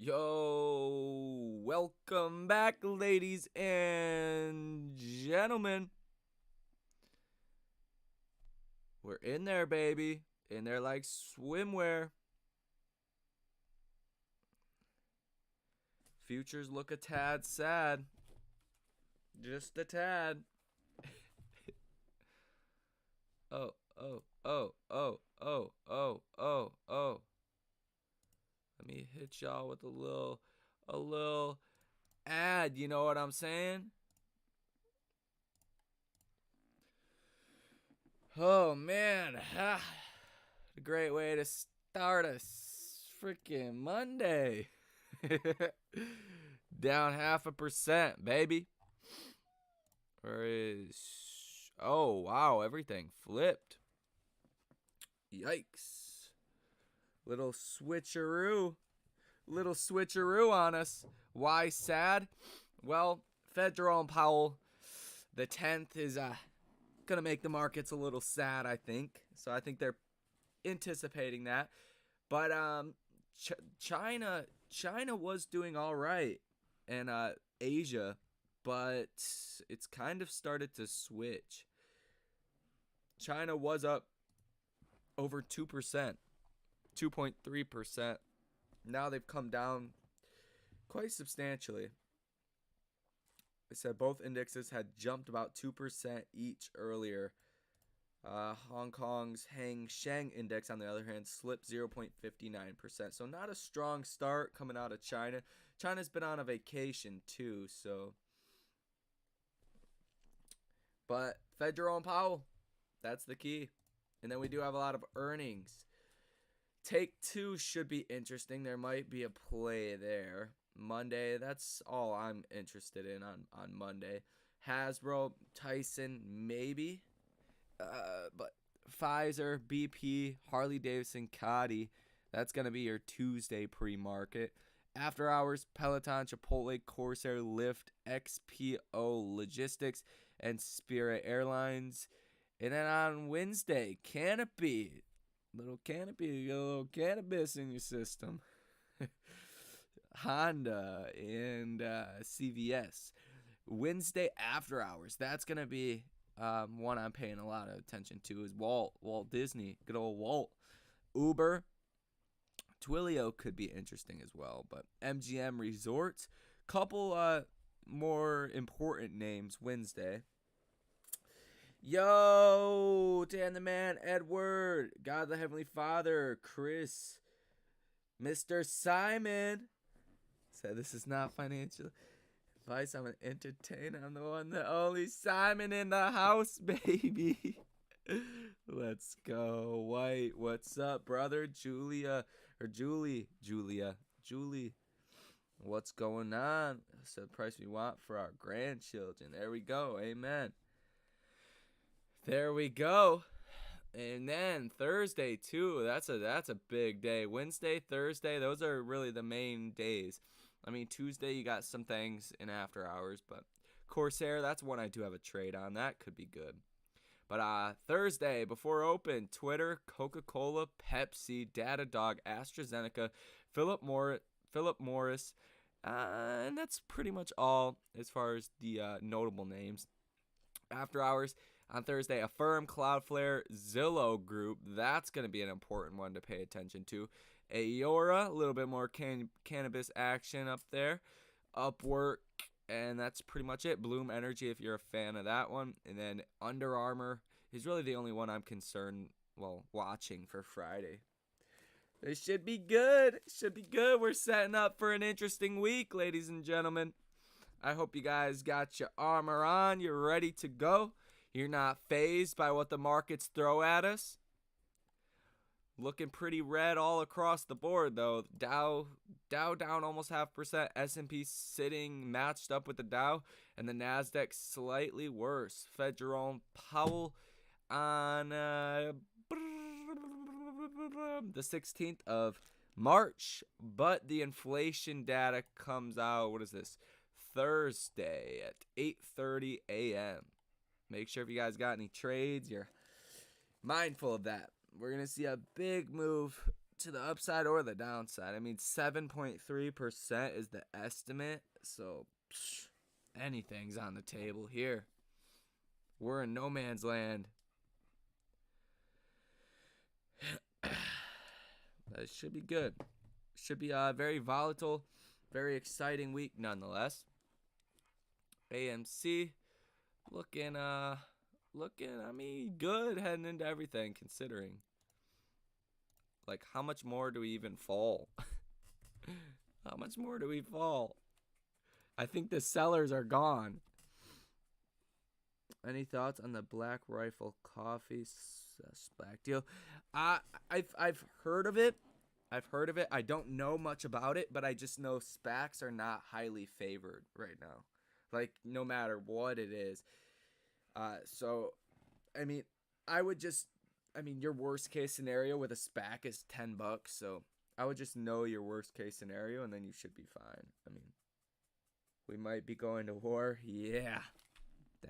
Yo, welcome back, ladies and gentlemen. We're in there, baby. In there like swimwear. Futures look a tad sad. Just a tad. Oh. Let me hit y'all with a little ad, you know what I'm saying? Oh man, a great way to start a freaking Monday. Down 0.5%, baby. Oh wow, everything flipped. Yikes. Little switcheroo on us. Why sad? Well, Fed Jerome Powell, the 10th, is gonna make the markets a little sad, I think. So I think they're anticipating that. But China was doing all right, and Asia, but it's kind of started to switch. China was up over 2%, 2.3%. Now they've come down quite substantially. I said both indexes had jumped about 2% each earlier. Hong Kong's Hang Seng Index, on the other hand, slipped 0.59%. So not a strong start coming out of China. China's been on a vacation too, so. But Fed Jerome Powell, that's the key. And then we do have a lot of earnings. Take two should be interesting. There might be a play there. Monday, that's all I'm interested in on Monday. Hasbro, Tyson, maybe. But Pfizer, BP, Harley Davidson, Cody, that's going to be your Tuesday pre-market. After hours, Peloton, Chipotle, Corsair, Lyft, XPO Logistics, and Spirit Airlines. And then on Wednesday, Canopy. Little cannabis in your system. Honda and CVS. Wednesday after hours. That's going to be one I'm paying a lot of attention to is Walt Disney. Good old Walt. Uber. Twilio could be interesting as well. But MGM Resorts. Couple more important names Wednesday. Yo, Dan the Man, Edward, God the Heavenly Father, Chris, Mr. Simon said this is not financial advice. I'm an entertainer. I'm the one, the only Simon in the house, baby. Let's go. White, what's up, brother? Julie. What's going on? That's the price we want for our grandchildren. There we go. Amen. There we go. And then Thursday too. That's a big day. Wednesday, Thursday, those are really the main days. I mean, Tuesday you got some things in after hours, but Corsair, that's one I do have a trade on. That could be good. But Thursday before open, Twitter, Coca-Cola, Pepsi, Datadog, AstraZeneca, Philip Morris, and that's pretty much all as far as the notable names. After hours on Thursday, Affirm, Cloudflare, Zillow Group. That's going to be an important one to pay attention to. Aora, a little bit more cannabis action up there. Upwork, and that's pretty much it. Bloom Energy, if you're a fan of that one. And then Under Armour is really the only one I'm watching for Friday. It should be good. We're setting up for an interesting week, ladies and gentlemen. I hope you guys got your armor on. You're ready to go. You're not fazed by what the markets throw at us. Looking pretty red all across the board, though. Dow down almost 0.5%. S&P sitting matched up with the Dow. And the NASDAQ slightly worse. Fed Jerome Powell on the 16th of March. But the inflation data comes out, what is this? Thursday at 8:30 a.m. Make sure if you guys got any trades, you're mindful of that. We're going to see a big move to the upside or the downside. I mean, 7.3% is the estimate, so anything's on the table here. We're in no man's land. It should be good. Should be a very volatile, very exciting week nonetheless. AMC looking, I mean, good heading into everything, considering. Like, how much more do we even fall? How much more do we fall? I think the sellers are gone. Any thoughts on the Black Rifle Coffee SPAC deal? I've heard of it. I don't know much about it, but I just know SPACs are not highly favored right now. Like, no matter what it is. So, I mean, your worst case scenario with a SPAC is $10. So, I would just know your worst case scenario, and then you should be fine. I mean, we might be going to war. Yeah.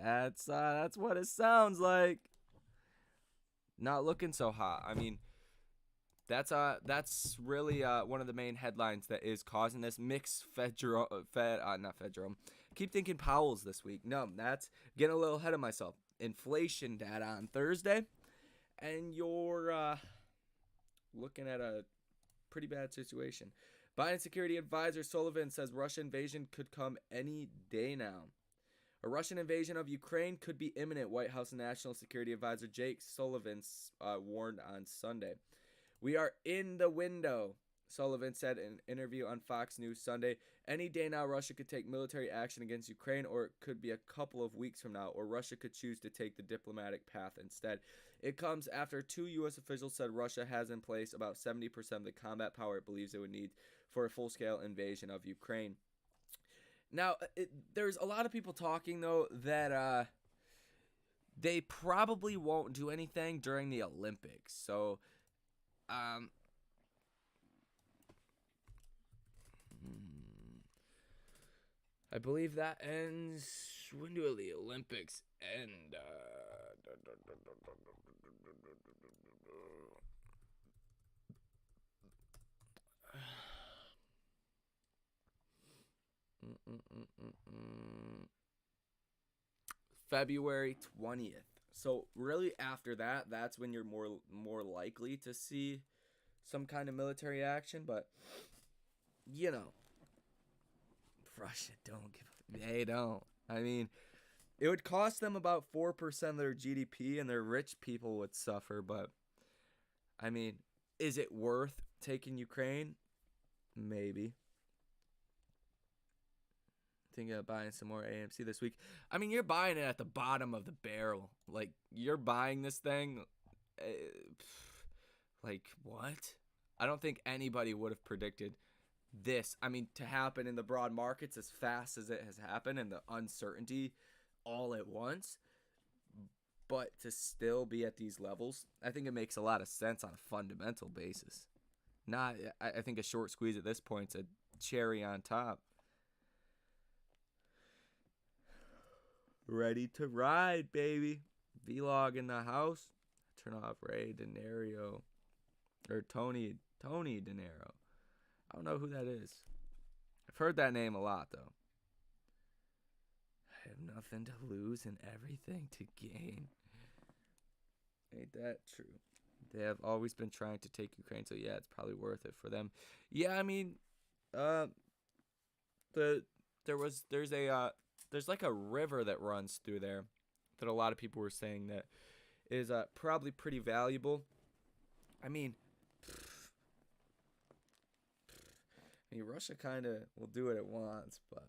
That's what it sounds like. Not looking so hot. I mean, that's really one of the main headlines that is causing this. Mixed keep thinking Powell's this week. No, that's getting a little ahead of myself. Inflation data on Thursday, and you're looking at a pretty bad situation. Biden security advisor Sullivan says Russian invasion could come any day now. A Russian invasion of Ukraine could be imminent, White House National Security Advisor Jake Sullivan warned on Sunday. We are in the window, Sullivan said in an interview on Fox News Sunday. Any day now, Russia could take military action against Ukraine, or it could be a couple of weeks from now, or Russia could choose to take the diplomatic path instead. It comes after 2 U.S. officials said Russia has in place about 70% of the combat power it believes it would need for a full-scale invasion of Ukraine. Now, there's a lot of people talking, though, that they probably won't do anything during the Olympics. So, I believe that ends. When do the Olympics end? February 20th. So really after that, that's when you're more likely to see some kind of military action. But you know, Russia they don't. I mean, it would cost them about 4% of their GDP, and their rich people would suffer. But I mean, is it worth taking Ukraine? Maybe. Thinking of buying some more AMC this week. I mean, you're buying it at the bottom of the barrel. Like, you're buying this thing. Like, what? I don't think anybody would have predicted this. I mean, to happen in the broad markets as fast as it has happened, and the uncertainty all at once. But to still be at these levels, I think it makes a lot of sense on a fundamental basis. I think a short squeeze at this point is a cherry on top. Ready to ride, baby. Vlog in the house. Turn off Ray De Niro. Or Tony De Niro. I don't know who that is. I've heard that name a lot, though. I have nothing to lose and everything to gain. Ain't that true? They have always been trying to take Ukraine, so yeah, it's probably worth it for them. Yeah, I mean, there's like a river that runs through there that a lot of people were saying that is probably pretty valuable. I mean, Russia kind of will do what it wants, but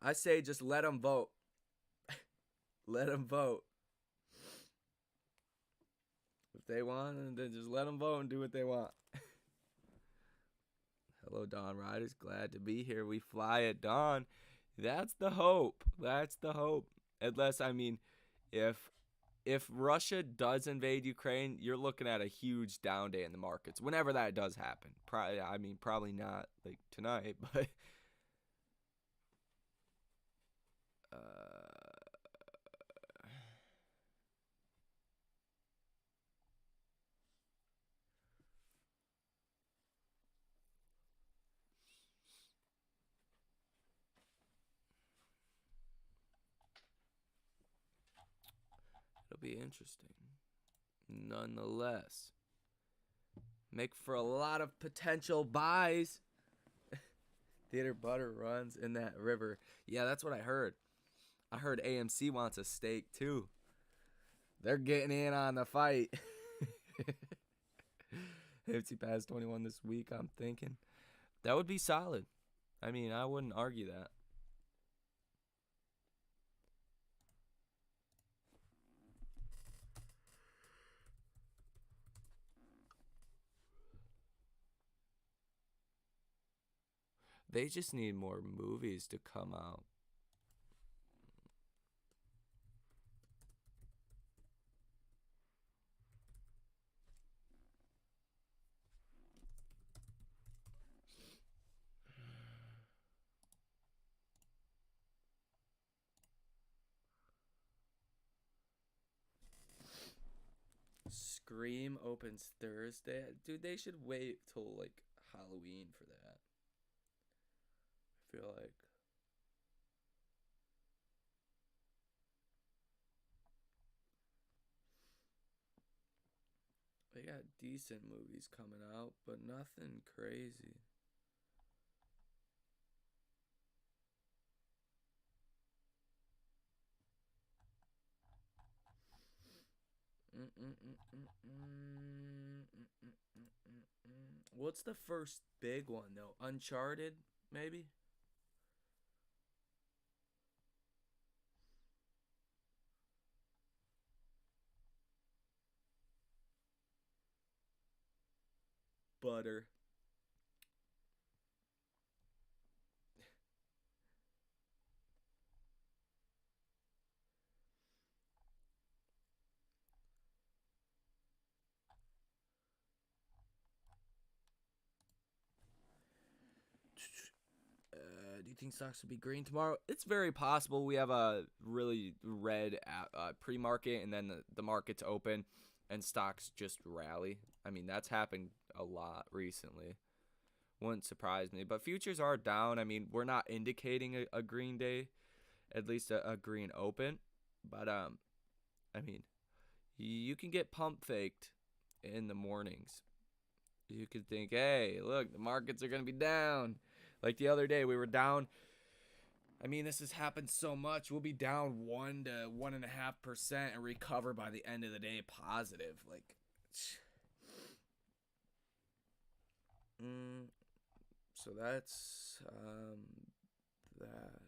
I say just let them vote. Let them vote. If they want, then just let them vote and do what they want. Hello, Dawn Riders. Glad to be here. We fly at dawn. That's the hope. That's the hope. Unless, I mean, if Russia does invade Ukraine, you're looking at a huge down day in the markets. Whenever that does happen. Probably not like tonight, but be interesting. Nonetheless, make for a lot of potential buys. Theater butter runs in that river. Yeah, that's what I heard. I heard AMC wants a stake too. They're getting in on the fight. AMC passed 21 this week, I'm thinking. That would be solid. I mean, I wouldn't argue that. They just need more movies to come out. Scream opens Thursday. Dude, they should wait till like Halloween for that. I feel like. They got decent movies coming out, but nothing crazy. What's the first big one though? Uncharted, maybe? Butter. Do you think stocks will be green tomorrow? It's very possible. We have a really red pre-market, and then the market's open, and stocks just rally. I mean, that's happened a lot recently. Wouldn't surprise me. But futures are down. I mean, we're not indicating a green day, at least a green open. But I mean, you can get pump faked in the mornings. You could think, hey, look, the markets are going to be down. Like the other day, we were down. I mean, this has happened so much. We'll be down 1 to 1.5% and recover by the end of the day positive. Like, so that's that.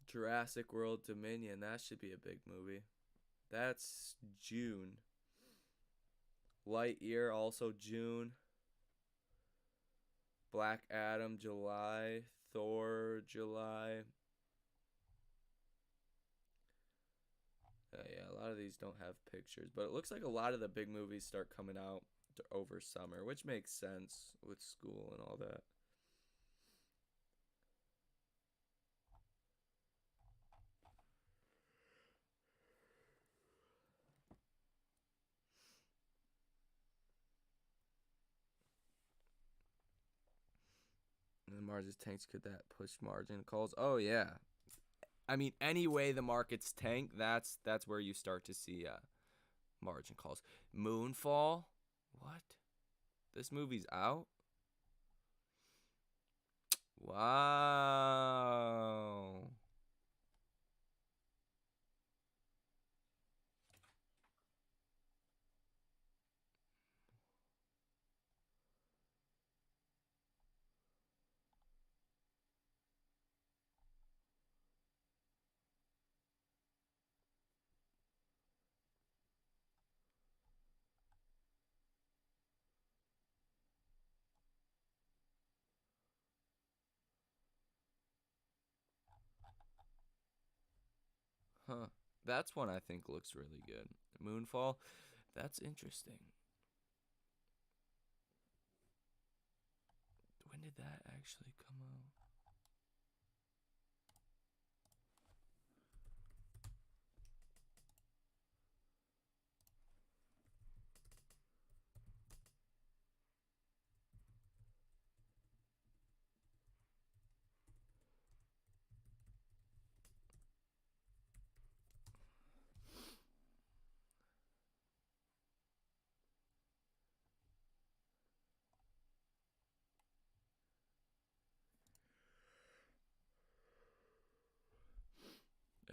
Jurassic World Dominion. That should be a big movie. That's June. Lightyear, also June. Black Adam, July. Thor, July. Yeah, a lot of these don't have pictures, but it looks like a lot of the big movies start coming out over summer, which makes sense with school and all that. And the margins tanks, could that push margin calls? Oh yeah. I mean, any way the markets tank, that's where you start to see margin calls. Moonfall? What? This movie's out? Wow. Huh. That's one I think looks really good. Moonfall? That's interesting. When did that actually come out?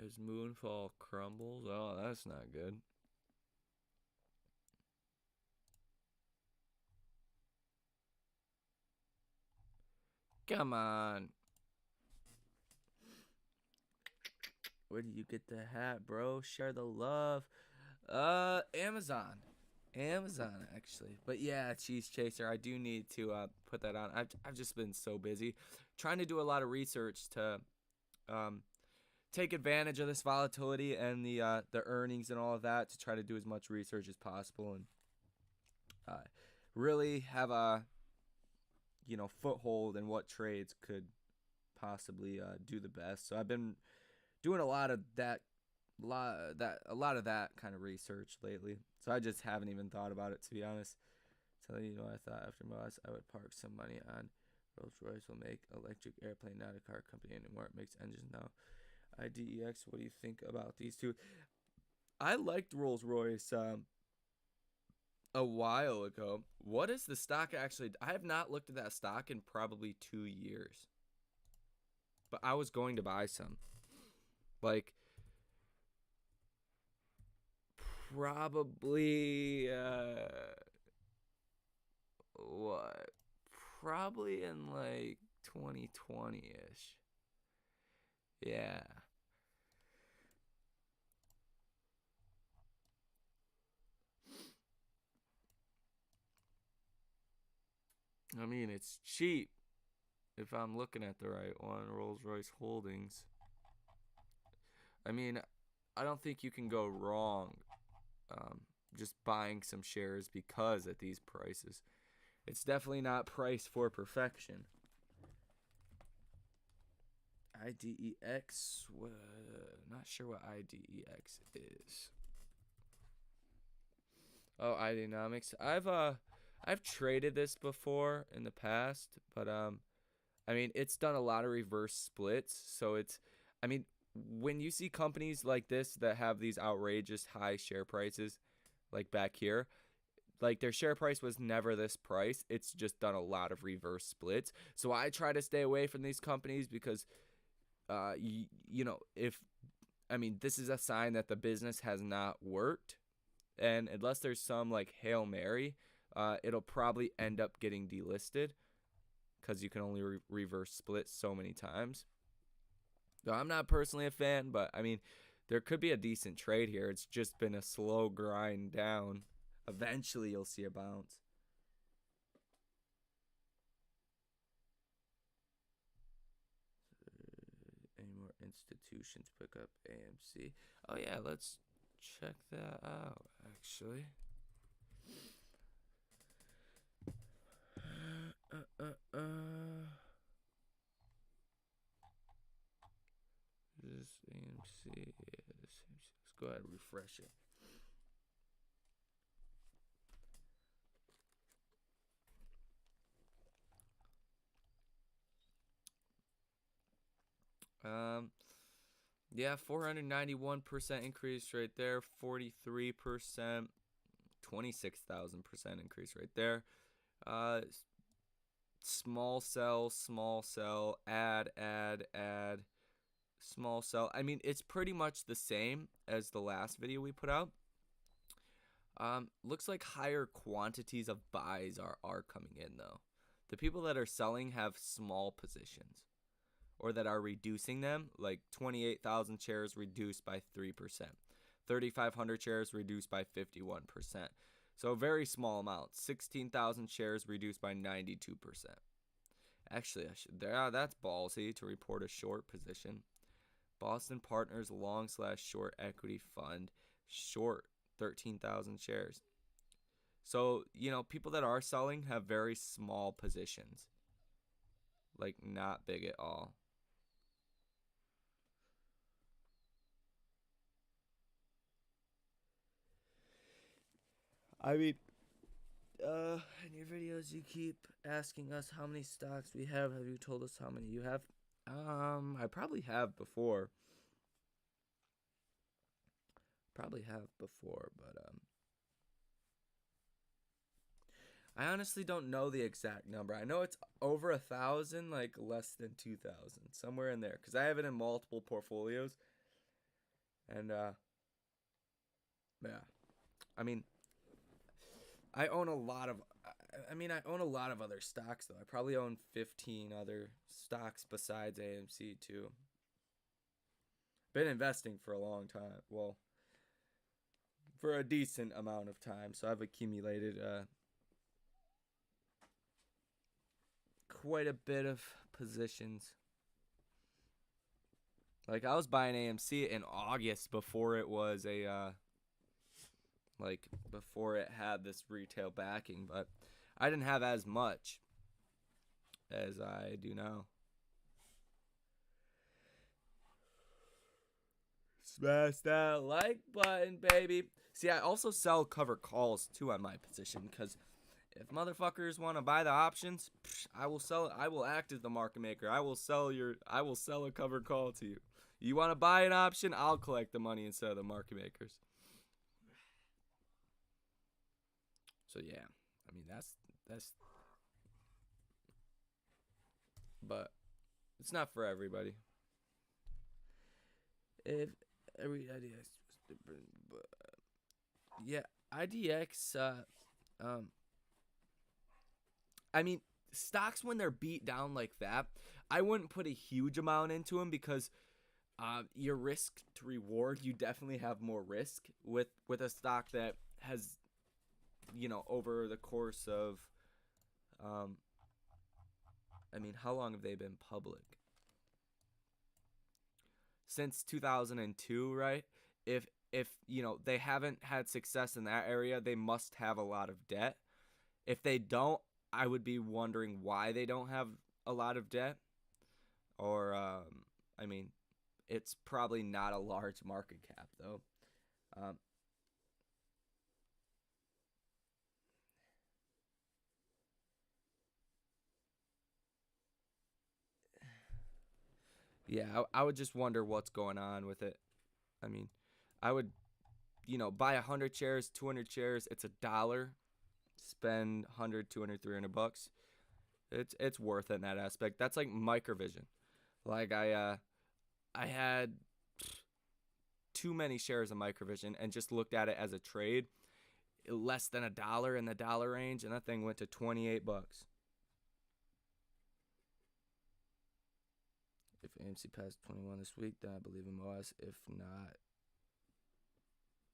As Moonfall crumbles. Oh, that's not good. Come on. Where do you get the hat, bro? Share the love. Amazon. Amazon, actually. But yeah, Cheese Chaser, I do need to put that on. I've just been so busy trying to do a lot of research to take advantage of this volatility and the earnings and all of that, to try to do as much research as possible and really have a foothold in what trades could possibly do the best. So I've been doing a lot of that kind of research lately. So I just haven't even thought about it, to be honest. Telling you what I thought after Moss, I would park some money on Rolls-Royce. Will make electric airplane, not a car company anymore. It makes engines now. IDEX, what do you think about these two? I liked Rolls-Royce a while ago. What is the stock actually? I have not looked at that stock in probably 2 years. But I was going to buy some. Like, probably, what? Probably in, like, 2020-ish. Yeah. I mean, it's cheap if I'm looking at the right one, Rolls-Royce Holdings. I mean, I don't think you can go wrong just buying some shares because at these prices. It's definitely not priced for perfection. IDEX, not sure what IDEX is. Oh, IDEX. I've traded this before in the past, but I mean, it's done a lot of reverse splits, so it's, I mean, when you see companies like this that have these outrageous high share prices, like back here, like their share price was never this price. It's just done a lot of reverse splits. So I try to stay away from these companies because, this is a sign that the business has not worked. And unless there's some like Hail Mary, it'll probably end up getting delisted because you can only reverse split so many times. So I'm not personally a fan, but I mean, there could be a decent trade here. It's just been a slow grind down. Eventually, you'll see a bounce. Any more institutions pick up AMC? Oh, yeah, let's check that out, actually. This AMC. Let's go ahead and refresh it. Yeah, 491% increase right there, 43%, 26,000% increase right there. Small sell, add, small sell. I mean, it's pretty much the same as the last video we put out. Looks like higher quantities of buys are coming in, though. The people that are selling have small positions, or that are reducing them, like 28,000 shares reduced by 3%, 3,500 shares reduced by 51%. So very small amounts. 16,000 shares reduced by 92%. Actually, that's ballsy to report a short position. Boston Partners long/short equity fund, short 13,000 shares. So, people that are selling have very small positions. Like, not big at all. I mean, in your videos you keep asking us how many stocks we have. Have you told us how many you have? I probably have before. But I honestly don't know the exact number. I know it's over 1,000, like less than 2,000, somewhere in there, because I have it in multiple portfolios. And yeah, I mean, I own a lot of. I own a lot of other stocks though. I probably own 15 other stocks besides AMC too. Been investing for a long time. Well, for a decent amount of time, so I've accumulated quite a bit of positions. Like I was buying AMC in August before it was before it had this retail backing, but I didn't have as much as I do now. Smash that like button, baby. See, I also sell cover calls too on my position because if motherfuckers want to buy the options, I will sell it. I will act as the market maker. I will sell a covered call to you. You want to buy an option? I'll collect the money instead of the market makers. So yeah, I mean that's but it's not for everybody. If every IDX was different, but yeah, IDX I mean, stocks when they're beat down like that, I wouldn't put a huge amount into them because your risk to reward, you definitely have more risk with a stock that has, over the course of, how long have they been public? Since 2002, right? If they haven't had success in that area, they must have a lot of debt. If they don't, I would be wondering why they don't have a lot of debt. Or it's probably not a large market cap though. Yeah, I would just wonder what's going on with it. I mean, I would, buy 100 shares, 200 shares. It's $1. Spend 100, 200, 300 bucks. It's worth it in that aspect. That's like microvision. Like I had too many shares of microvision and just looked at it as a trade, less than $1 in the dollar range, and that thing went to 28 bucks. If AMC passed 21 this week, then I believe in MOS. If not,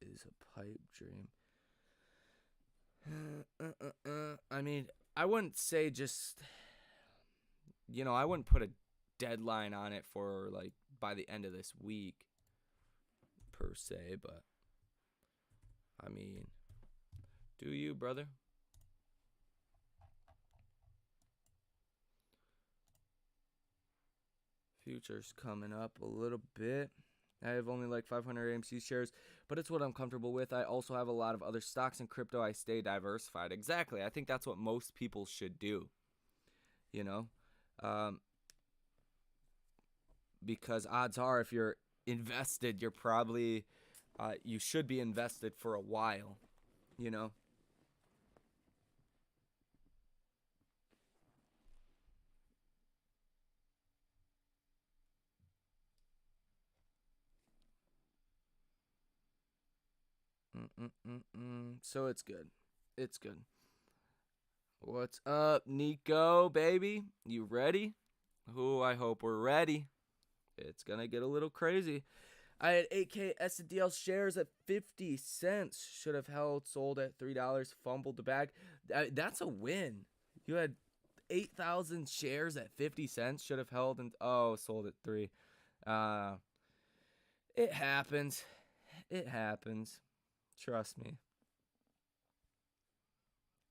is a pipe dream. I wouldn't say just, I wouldn't put a deadline on it for like by the end of this week per se, but do you, brother? Futures coming up a little bit. I have only like 500 AMC shares, but it's what I'm comfortable with. I also have a lot of other stocks and crypto. I stay diversified. Exactly. I think that's what most people should do, because odds are if you're invested, you're probably, you should be invested for a while, So it's good. It's good. What's up, Nico, baby? You ready? I hope we're ready. It's gonna get a little crazy. I had 8K SNDL shares at 50 cents. Should have held, sold at $3, fumbled the bag. That's a win. You had 8,000 shares at 50 cents. Should have held and sold at 3. It happens. It happens. Trust me.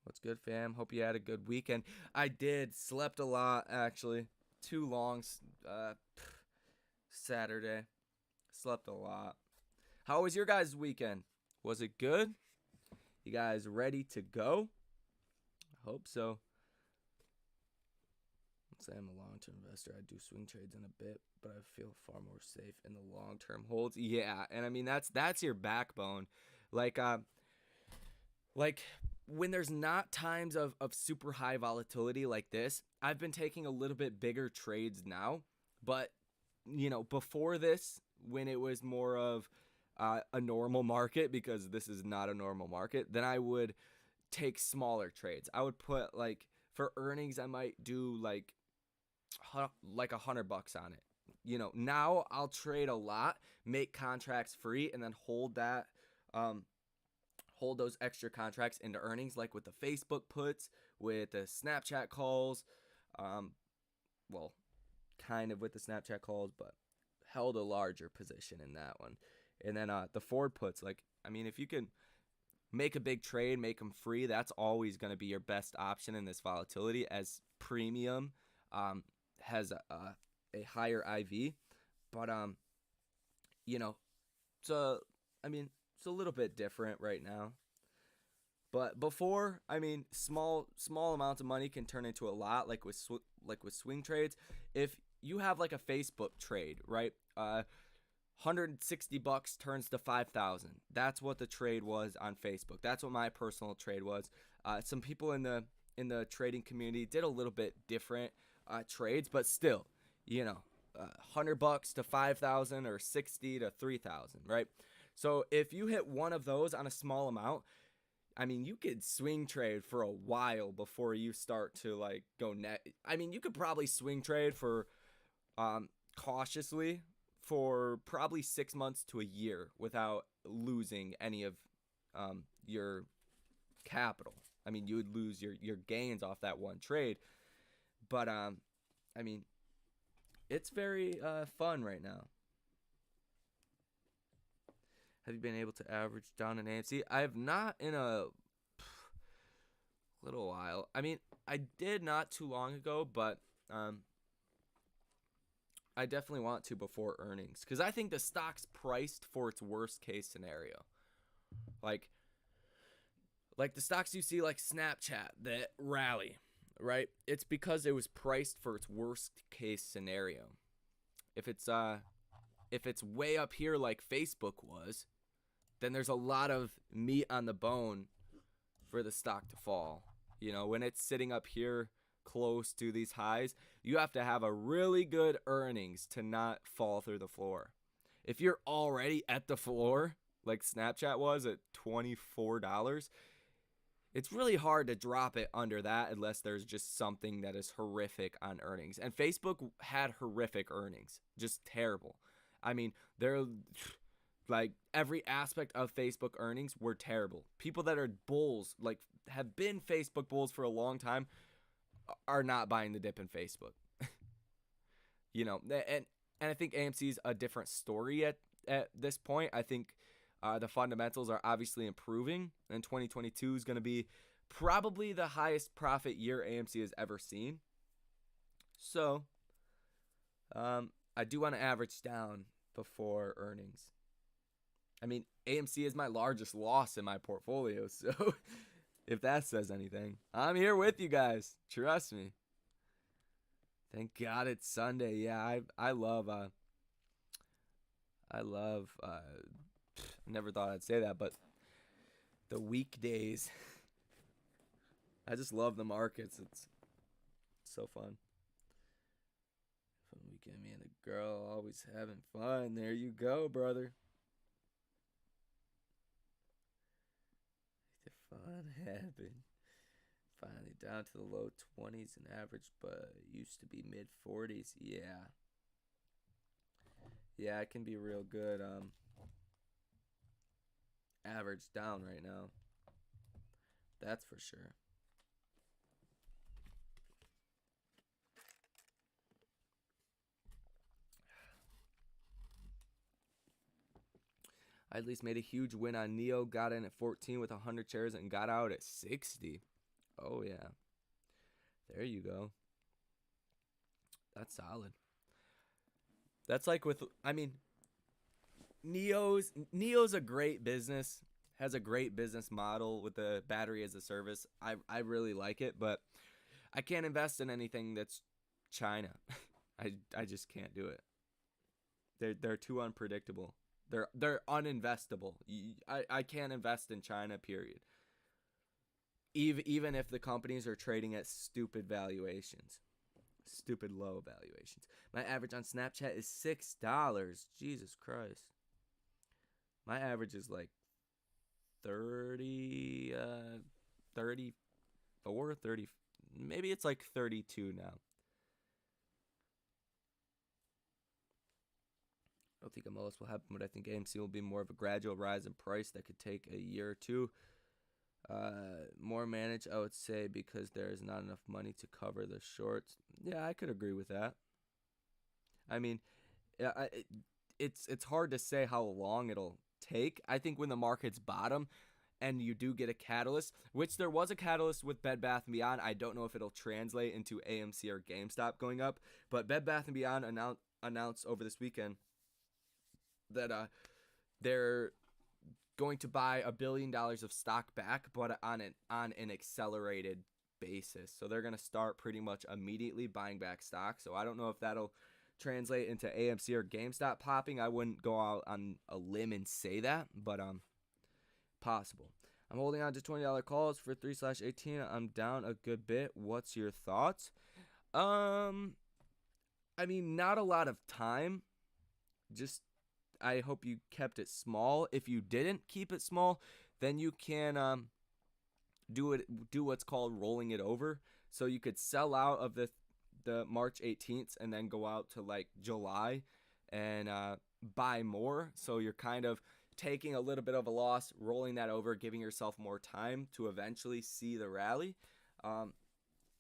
What's good, fam? Hope you had a good weekend. I did. Slept a lot, actually. Too long. Saturday. Slept a lot. How was your guys' weekend? Was it good? You guys ready to go? I hope so. Let's say I'm a long-term investor. I do swing trades in a bit, but I feel far more safe in the long-term holds. Yeah, and that's your backbone. Like when there's not times of super high volatility like this, I've been taking a little bit bigger trades now. But, before this, when it was more of, a normal market, because this is not a normal market, then I would take smaller trades. I would put, like, for earnings, I might do like $100 on it. You know, now I'll trade a lot, make contracts free, and then hold those extra contracts into earnings, like with the Facebook puts, with the Snapchat calls. Well, kind of with the Snapchat calls, but held a larger position in that one. And then the Ford puts, like, I mean, if you can make a big trade, make them free, that's always going to be your best option in this volatility, as premium has a higher IV. But, you know, so, I mean, it's a little bit different right now. But before, I mean, small amounts of money can turn into a lot, like with swing trades. If you have like a Facebook trade, right? $160 turns to 5,000. That's what the trade was on Facebook. That's what my personal trade was. Some people in the trading community did a little bit different trades, but still, you know, $100 to 5,000 or 60 to 3,000, right? So if you hit one of those on a small amount, I mean, you could swing trade for a while before you start to like go net. I mean, you could probably swing trade for cautiously for probably 6 months to a year without losing any of your capital. I mean, you would lose your gains off that one trade. But, I mean, it's very fun right now. Have you been able to average down in AMC? I have not in a little while. I mean, I did not too long ago, but I definitely want to before earnings, because I think the stock's priced for its worst case scenario. Like the stocks you see like Snapchat that rally, right? It's because it was priced for its worst case scenario. If it's way up here like Facebook was, then there's a lot of meat on the bone for the stock to fall. You know, when it's sitting up here close to these highs, you have to have a really good earnings to not fall through the floor. If you're already at the floor, like Snapchat was at $24, it's really hard to drop it under that unless there's just something that is horrific on earnings. And Facebook had horrific earnings, just terrible. I mean, they're like every aspect of Facebook earnings were terrible. People that are bulls, like have been Facebook bulls for a long time, are not buying the dip in Facebook. You know, and I think AMC's a different story at this point. I think the fundamentals are obviously improving, and 2022 is going to be probably the highest profit year AMC has ever seen. So, I do want to average down before earnings. I mean, AMC is my largest loss in my portfolio, so if that says anything, I'm here with you guys. Trust me. Thank God it's Sunday. Yeah, I love I never thought I'd say that, but the weekdays. I just love the markets. It's so fun. Fun weekend, me and the girl always having fun. There you go, brother. The fun happened. Finally down to the low 20s in average, but used to be mid 40s. Yeah. Yeah, it can be real good. Average down right now. That's for sure. I at least made a huge win on Neo. Got in at 14 with 100 shares and got out at 60. Oh, yeah. There you go. That's solid. That's like with, I mean, Neo's a great business. Has a great business model with the battery as a service. I really like it, but I can't invest in anything that's China. I just can't do it. They're too unpredictable. They're uninvestable. I can't invest in China, period. Even if the companies are trading at stupid valuations. Stupid low valuations. My average on Snapchat is $6. Jesus Christ. My average is like 30, 34, 30. Maybe it's like 32 now. I don't think MLS will happen, but I think AMC will be more of a gradual rise in price that could take a year or two. More managed, I would say, because there is not enough money to cover the shorts. Yeah, I could agree with that. I mean, it's hard to say how long it'll take. I think when the markets bottom and you do get a catalyst, which there was a catalyst with Bed Bath & Beyond. I don't know if it'll translate into AMC or GameStop going up, but Bed Bath & Beyond announced over this weekend that they're going to buy $1 billion of stock back, but on an accelerated basis. So they're going to start pretty much immediately buying back stock. So I don't know if that'll translate into AMC or GameStop popping. I wouldn't go out on a limb and say that, but possible. I'm holding on to $20 calls for 3/18. I'm down a good bit. What's your thoughts? I mean, not a lot of time. Just I hope you kept it small. If you didn't keep it small, then you can do what's called rolling it over. So you could sell out of the March 18th and then go out to like July and buy more. So you're kind of taking a little bit of a loss, rolling that over, giving yourself more time to eventually see the rally. I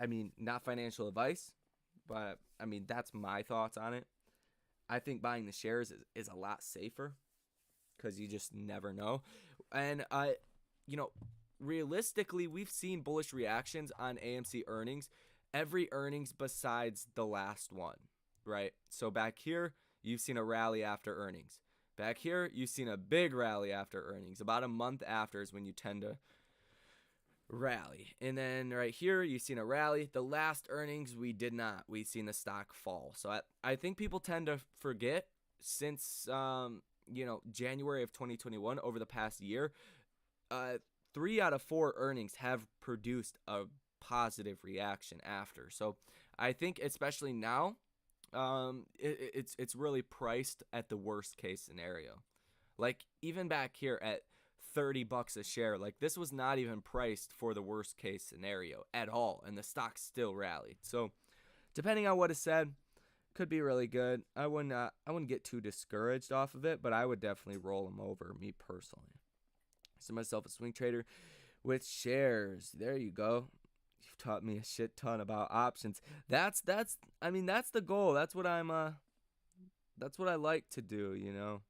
mean, not financial advice, but I mean, that's my thoughts on it. I think buying the shares is a lot safer because you just never know. And realistically, we've seen bullish reactions on AMC earnings, every earnings besides the last one, right? So back here, you've seen a rally after earnings. Back here, you've seen a big rally after earnings. About a month after is when you tend to rally. And then right here, you've seen a rally. The last earnings, we did not. We've seen the stock fall. So I think people tend to forget since, January of 2021, over the past year, 3 out of 4 earnings have produced a positive reaction after. So I think especially now, it's really priced at the worst case scenario. Like even back here at $30 a share, like this was not even priced for the worst case scenario at all, and the stock still rallied. So depending on what is said, could be really good. I wouldn't get too discouraged off of it, but I would definitely roll them over, me personally. So myself a swing trader with shares. There you go. You've taught me a shit ton about options. That's the goal. That's what I like to do, you know.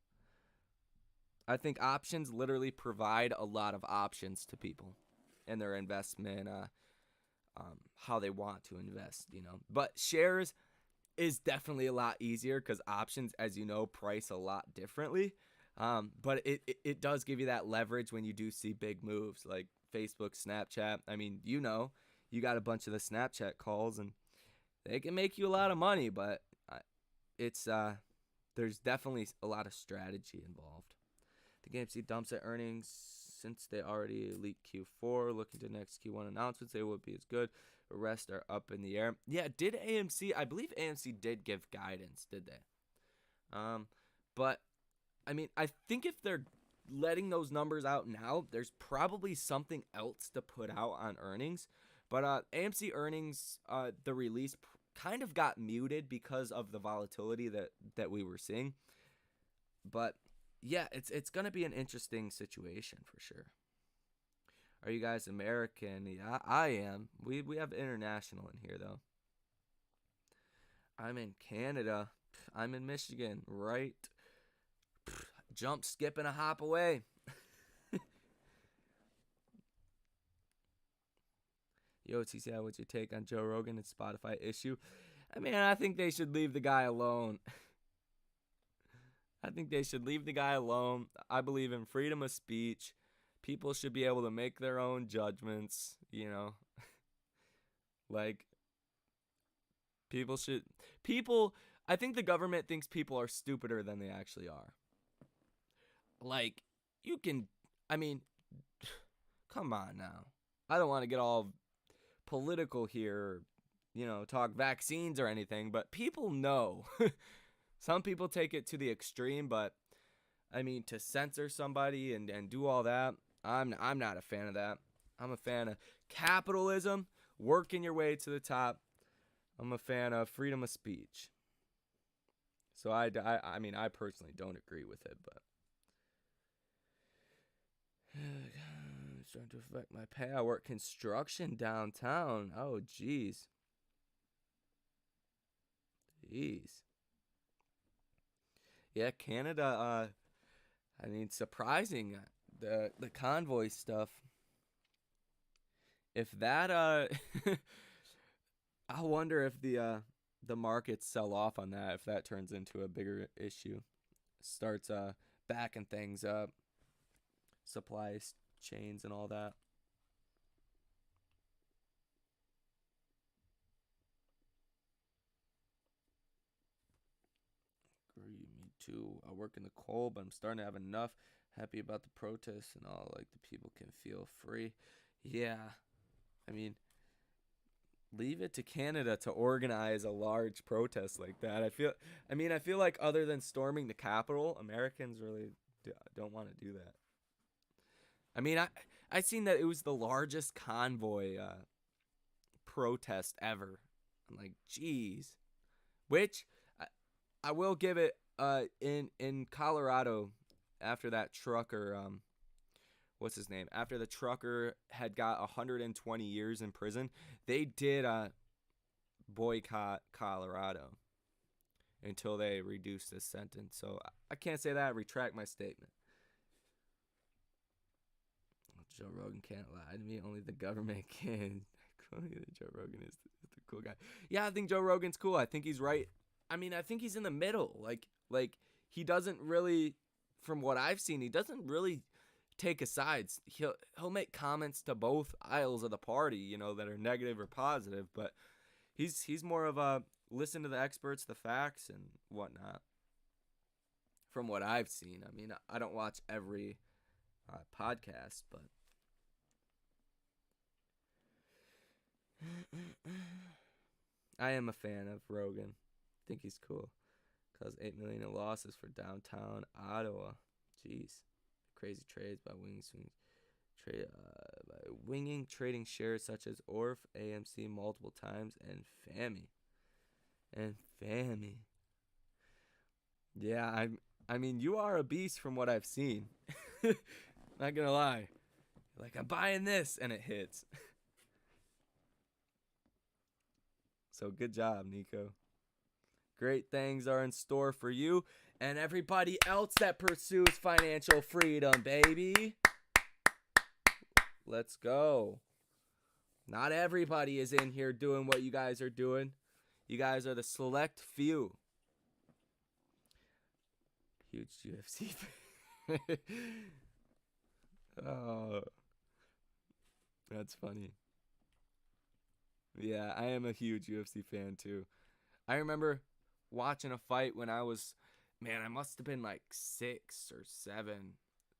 I think options literally provide a lot of options to people in their investment, how they want to invest, you know. But shares is definitely a lot easier because options, as you know, price a lot differently. But it does give you that leverage when you do see big moves like Facebook, Snapchat. I mean, you got a bunch of the Snapchat calls and they can make you a lot of money, but there's definitely a lot of strategy involved. The AMC dumps at earnings since they already leaked Q4. Looking to next Q1 announcements, they would be as good. The rest are up in the air. Yeah, did AMC? I believe AMC did give guidance, did they? But I mean, I think if they're letting those numbers out now, there's probably something else to put out on earnings. But AMC earnings, the release kind of got muted because of the volatility that we were seeing. But yeah, it's going to be an interesting situation for sure. Are you guys American? Yeah, I am. We have international in here, though. I'm in Canada. I'm in Michigan, right? Jump, skip, and a hop away. Yo, TCI, what's your take on Joe Rogan and Spotify issue? I mean, I think they should leave the guy alone. I think they should leave the guy alone. I believe in freedom of speech. People should be able to make their own judgments, you know. Like, I think the government thinks people are stupider than they actually are. Like, come on now. I don't want to get all political here, talk vaccines or anything, but people know. Some people take it to the extreme, but I mean, to censor somebody and do all that, I'm not a fan of that. I'm a fan of capitalism, working your way to the top. I'm a fan of freedom of speech. So I mean, I personally don't agree with it, but it's starting to affect my pay. I work construction downtown. Oh, jeez. Yeah, Canada. I mean, surprising the convoy stuff. If that I wonder if the markets sell off on that, if that turns into a bigger issue, starts backing things up, supply chains and all that. Me too. I work in the coal, but I'm starting to have enough. Happy about the protests and all. Like, the people can feel free. Yeah, I mean, leave it to Canada to organize a large protest like that. I feel like other than storming the Capitol, Americans really don't want to do that. I mean, I seen that it was the largest convoy protest ever. I'm like, geez. Which I will give it in Colorado, after that trucker, what's his name? After the trucker had got 120 years in prison, they did boycott Colorado until they reduced his sentence. So I can't say that. I retract my statement. Joe Rogan can't lie to me. Only the government can. Joe Rogan is the cool guy. Yeah, I think Joe Rogan's cool. I think he's right. I mean, I think he's in the middle. Like he doesn't really, from what I've seen, he doesn't really take a side. He'll make comments to both aisles of the party, you know, that are negative or positive. But he's more of a listen to the experts, the facts, and whatnot. From what I've seen, I mean, I don't watch every podcast, but I am a fan of Rogan. I think he's cool. Caused $8 million in losses for downtown Ottawa. Jeez, crazy trades by winging trading shares such as ORF, AMC multiple times, and FAMI. Yeah, I mean, you are a beast from what I've seen. Not gonna lie. Like, I'm buying this, and it hits. So good job, Nico. Great things are in store for you and everybody else that pursues financial freedom, baby. Let's go. Not everybody is in here doing what you guys are doing. You guys are the select few. Huge UFC fan. Oh, that's funny. Yeah, I am a huge UFC fan too. I remember watching a fight when I was, man, I must have been like 6 or 7.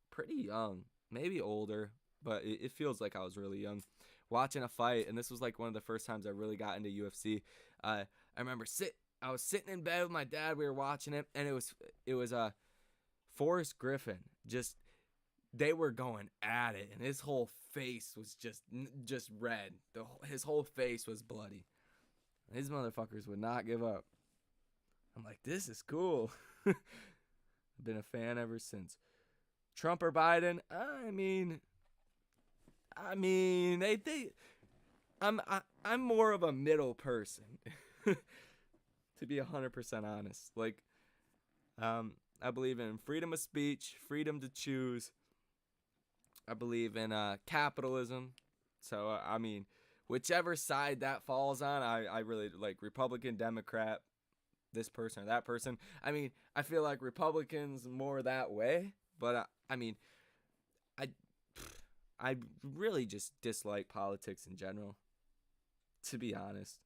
Pretty young, maybe older, but it feels like I was really young. Watching a fight, and this was like one of the first times I really got into UFC. I remember I was sitting in bed with my dad. We were watching it, and it was Forrest Griffin. They were going at it, and his whole face was just red. His whole face was bloody. These motherfuckers would not give up. I'm like, this is cool. I've been a fan ever since. Trump or Biden? I mean, I'm more of a middle person, to be 100% honest. Like, I believe in freedom of speech, freedom to choose. I believe in capitalism. So, I mean, whichever side that falls on, I really like Republican, Democrat, this person or that person. I mean, I feel like Republicans more that way, but I mean, I really just dislike politics in general, to be honest.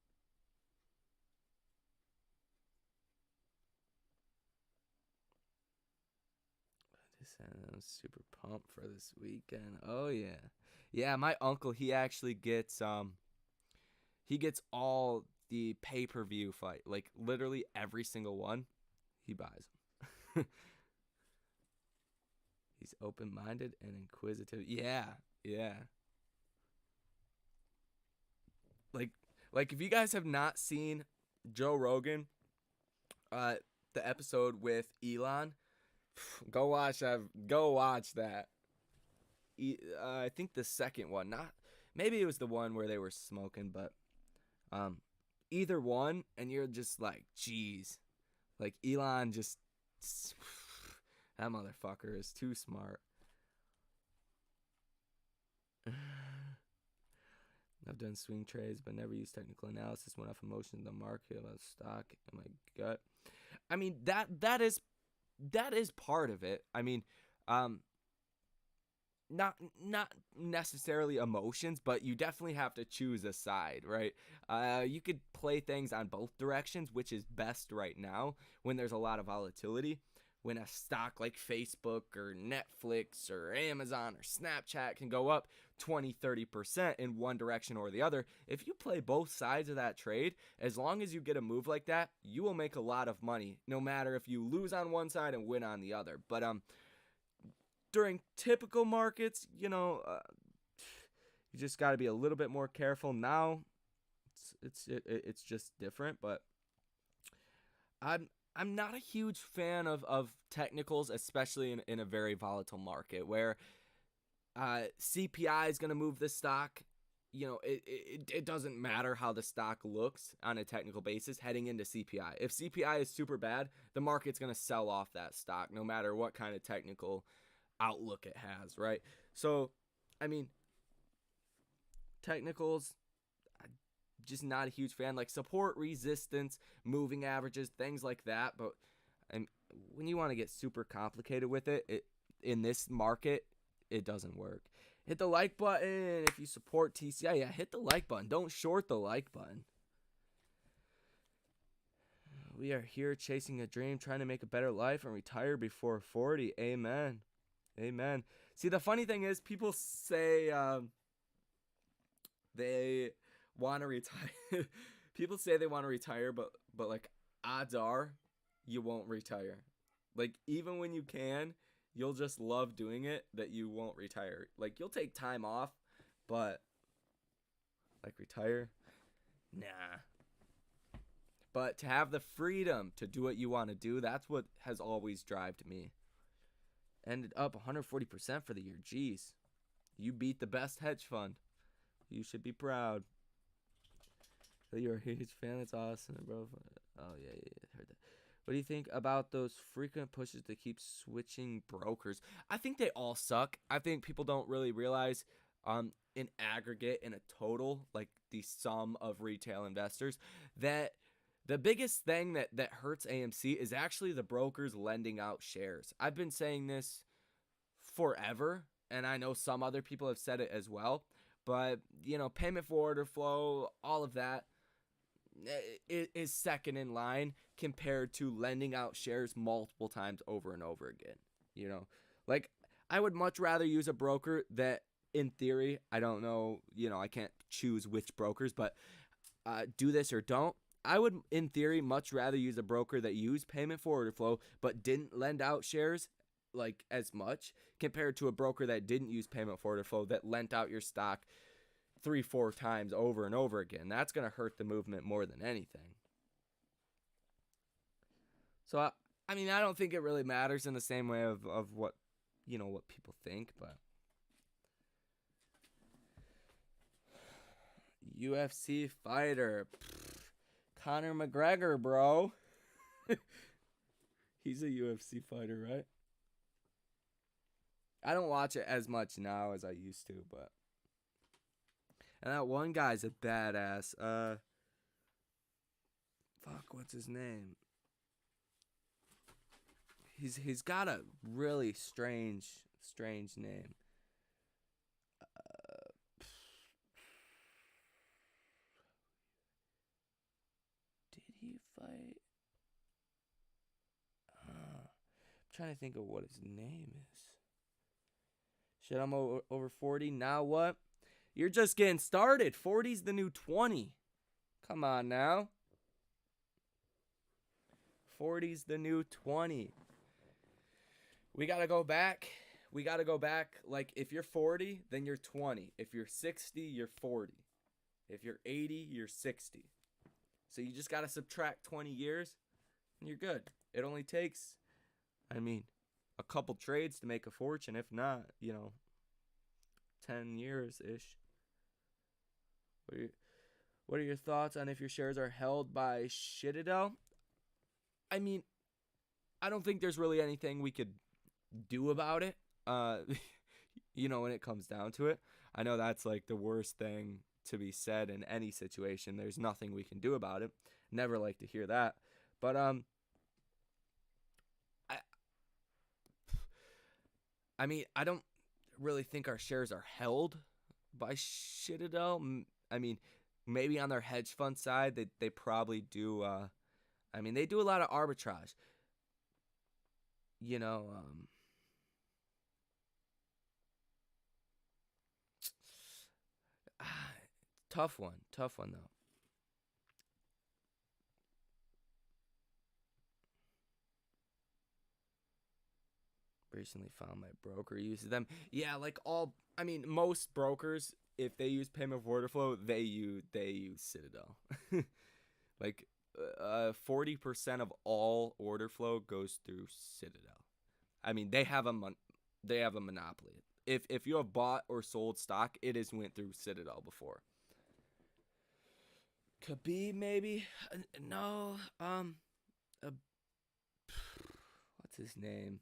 I'm super pumped for this weekend. Oh yeah. Yeah, my uncle, he actually gets all the pay-per-view fight, like literally every single one. He buys them. He's open-minded and inquisitive. Yeah. Like if you guys have not seen Joe Rogan, the episode with Elon, go watch that. I think the second one, maybe it was the one where they were smoking, but either one, and you're just like, geez, like Elon just, that motherfucker is too smart. I've done swing trades, but never used technical analysis. Went off emotion in the market about stock in my gut. I mean, that is part of it. I mean, not necessarily emotions, but you definitely have to choose a side, right? You could play things on both directions, which is best right now when there's a lot of volatility. When a stock like Facebook or Netflix or Amazon or Snapchat can go up 20-30% in one direction or the other, if you play both sides of that trade, as long as you get a move like that, you will make a lot of money, no matter if you lose on one side and win on the other. But during typical markets, you just got to be a little bit more careful. Now it's just different, but I'm not a huge fan of technicals, especially in a very volatile market where CPI is going to move the stock. It doesn't matter how the stock looks on a technical basis heading into CPI. If CPI is super bad, the market's going to sell off that stock no matter what kind of technical outlook it has, right? So, I mean, technicals, just not a huge fan. Like support, resistance, moving averages, things like that. But when you want to get super complicated with it, in this market, it doesn't work. Hit the like button if you support TCI. Yeah, hit the like button. Don't short the like button. We are here chasing a dream, trying to make a better life and retire before 40. Amen. See, the funny thing is, people say they want to retire. People say they want to retire, but like odds are you won't retire. Like even when you can, you'll just love doing it that you won't retire. Like you'll take time off, but like retire, nah. But to have the freedom to do what you want to do, that's what has always driven me. Ended up 140% for the year. Jeez, you beat the best hedge fund. You should be proud. You're a huge fan. That's awesome, bro. Oh, yeah, heard that. What do you think about those frequent pushes to keep switching brokers? I think they all suck. I think people don't really realize in aggregate, in a total, like the sum of retail investors, that the biggest thing that hurts AMC is actually the brokers lending out shares. I've been saying this forever, and I know some other people have said it as well. But, payment for order flow, all of that is second in line compared to lending out shares multiple times over and over again. Like I would much rather use a broker that, in theory, I don't know, I can't choose which brokers, but do this or don't. I would, in theory, much rather use a broker that used payment for order flow but didn't lend out shares like as much compared to a broker that didn't use payment for order flow that lent out your stock 3-4 times over and over again. That's going to hurt the movement more than anything. So I don't think it really matters in the same way of what what people think, but UFC fighter Conor McGregor, bro. He's a UFC fighter, right? I don't watch it as much now as I used to, but and that one guy's a badass. What's his name? He's got a really strange name. Did he fight? I'm trying to think of what his name is. Shit, I'm over 40. Now what? You're just getting started. 40's the new 20. Come on now. 40's the new 20. We got to go back. we got to go back. Like, if you're 40, then you're 20. If you're 60, you're 40. If you're 80, you're 60. So you just got to subtract 20 years, and you're good. It only takes, I mean, a couple trades to make a fortune. If not, 10 years-ish. What are your thoughts on if your shares are held by Citadel? I mean, I don't think there's really anything we could do about it. When it comes down to it. I know that's like the worst thing to be said in any situation. There's nothing we can do about it. Never like to hear that. But I mean, I don't really think our shares are held by Citadel. I mean, maybe on their hedge fund side, they probably do. They do a lot of arbitrage. Tough one though. Recently found my broker uses them. Yeah, like most brokers, if they use payment for order flow, they use Citadel. Like 40% of all order flow goes through Citadel. I mean, they have a monopoly. If you have bought or sold stock, it has went through Citadel before. Khabib, maybe? No. What's his name?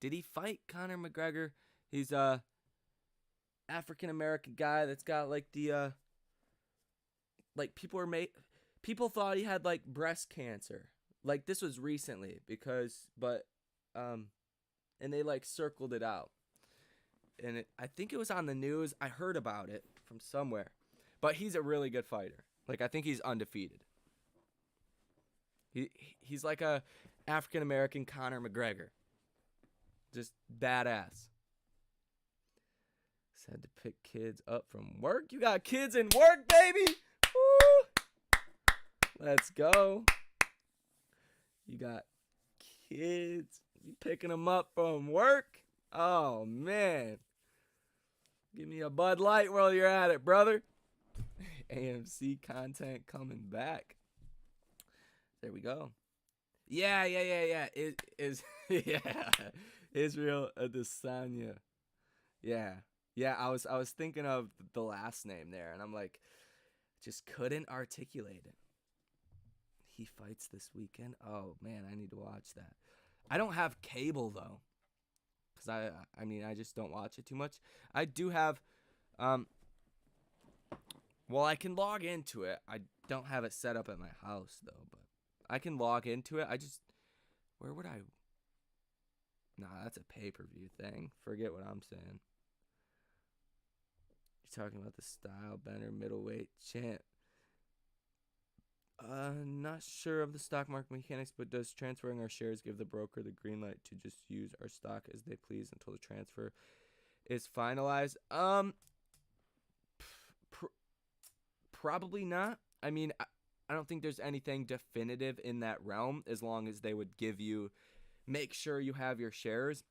Did he fight Conor McGregor? He's a African American guy that's got like the people thought he had like breast cancer. Like, this was recently and they like circled it out. And I think it was on the news. I heard about it from somewhere. But he's a really good fighter. Like, I think he's undefeated. He's like a African American Conor McGregor. Just badass. Said to pick kids up from work. You got kids in work, baby. Woo! Let's go. You got kids. You picking them up from work? Oh, man. Give me a Bud Light while you're at it, brother. AMC content coming back. There we go. Yeah. It is yeah. Israel Adesanya. Yeah. I was thinking of the last name there, and I'm like, just couldn't articulate it. He fights this weekend. Oh man, I need to watch that. I don't have cable though, because I just don't watch it too much. I do have I can log into it. I don't have it set up at my house though, but I can log into it. Where would I? Nah, that's a pay-per-view thing. Forget what I'm saying. You're talking about the style bender middleweight champ. Not sure of the stock market mechanics, but does transferring our shares give the broker the green light to just use our stock as they please until the transfer is finalized? Probably not. I mean, I don't think there's anything definitive in that realm, as long as they would make sure you have your shares.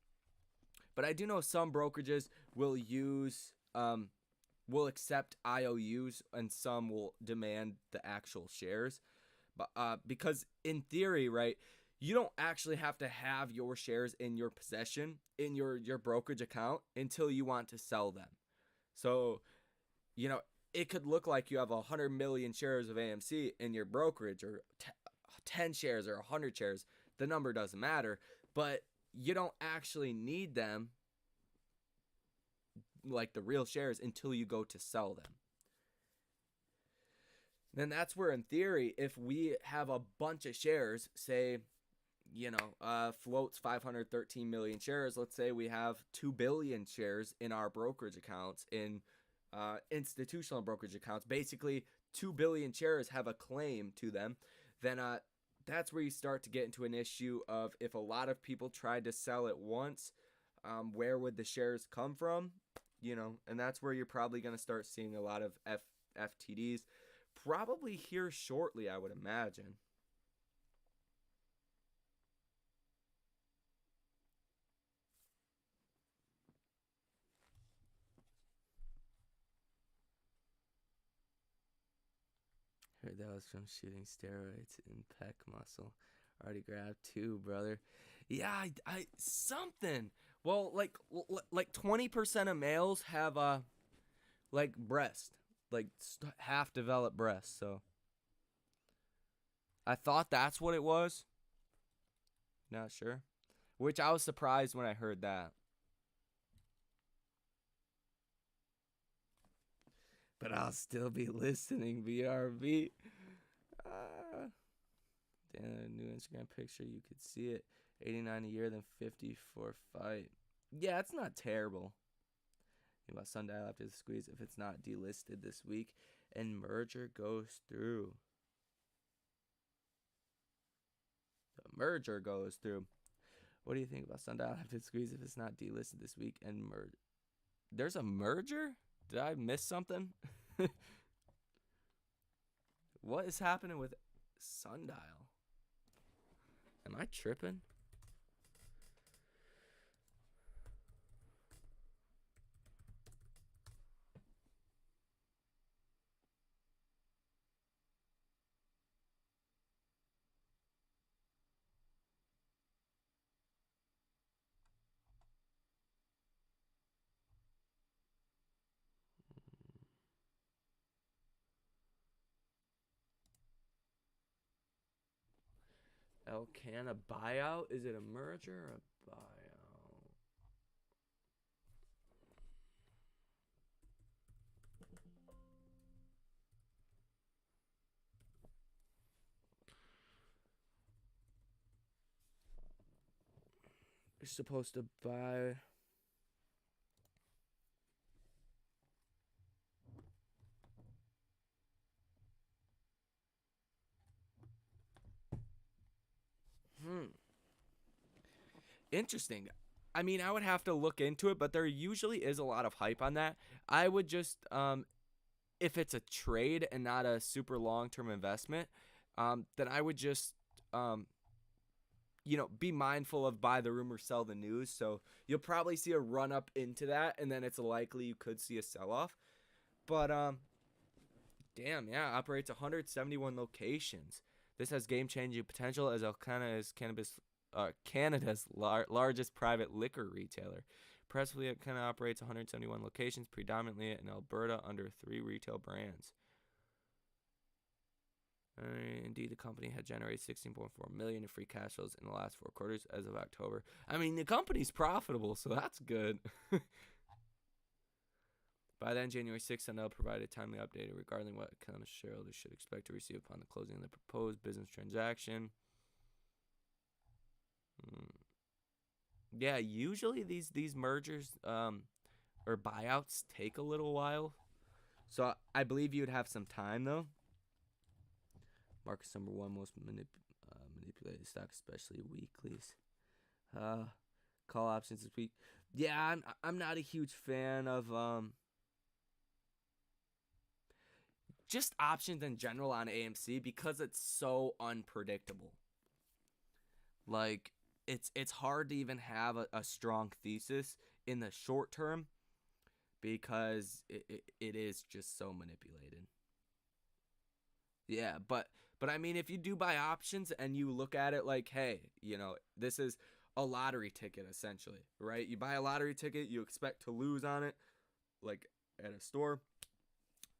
But I do know some brokerages will accept IOUs, and some will demand the actual shares. But because in theory, right, you don't actually have to have your shares in your possession in your brokerage account until you want to sell them. So, it could look like you have 100 million shares of AMC in your brokerage, or 10 shares or 100 shares. The number doesn't matter, but you don't actually need them, like the real shares, until you go to sell them. Then that's where, in theory, if we have a bunch of shares, say, floats 513 million shares, let's say we have 2 billion shares in our brokerage accounts, in institutional brokerage accounts, basically 2 billion shares have a claim to them, then that's where you start to get into an issue of, if a lot of people tried to sell at once, where would the shares come from? And that's where you're probably going to start seeing a lot of FTDs, probably here shortly, I would imagine. Heard that was from shooting steroids in pec muscle. Already grabbed 2, brother. Yeah, I something. Well, like 20% of males have like breast, like half developed breasts. So I thought that's what it was. Not sure. Which I was surprised when I heard that. But I'll still be listening, BRB. Damn, new Instagram picture, you could see it. 89 a year, then 50 for fight. Yeah, it's not terrible. Think about Sundial after the squeeze if it's not delisted this week and merger goes through. The merger goes through. What do you think about Sundial after the squeeze if it's not delisted this week and merge? There's a merger? Did I miss something? What is happening with Sundial? Am I tripping? Can a buyout? Is it a merger or a buyout? You're supposed to buy. Interesting. I mean, I would have to look into it, but there usually is a lot of hype on that. I would just, if it's a trade and not a super long-term investment, then I would just, be mindful of buy the rumor, sell the news. So you'll probably see a run up into that, and then it's likely you could see a sell-off. But, damn, yeah, operates 171 locations. This has game-changing potential as Alcana is Canada's largest private liquor retailer. Presently, it kind of operates 171 locations, predominantly in Alberta, under 3 retail brands. Indeed, the company had generated $16.4 million in free cash flows in the last 4 quarters as of October. I mean, the company's profitable, so that's good. By then, January 6th, SNDL provided a timely update regarding what kind of shareholders should expect to receive upon the closing of the proposed business transaction. Yeah, usually these mergers or buyouts take a little while. So I believe you'd have some time, though. Market's number 1 most manipulated stock, especially weeklies. Call options this week. Yeah, I'm not a huge fan of just options in general on AMC because it's so unpredictable. Like, it's hard to even have a strong thesis in the short term because it is just so manipulated. Yeah, but I mean, if you do buy options and you look at it like, hey, this is a lottery ticket essentially, right? You buy a lottery ticket, you expect to lose on it, like at a store.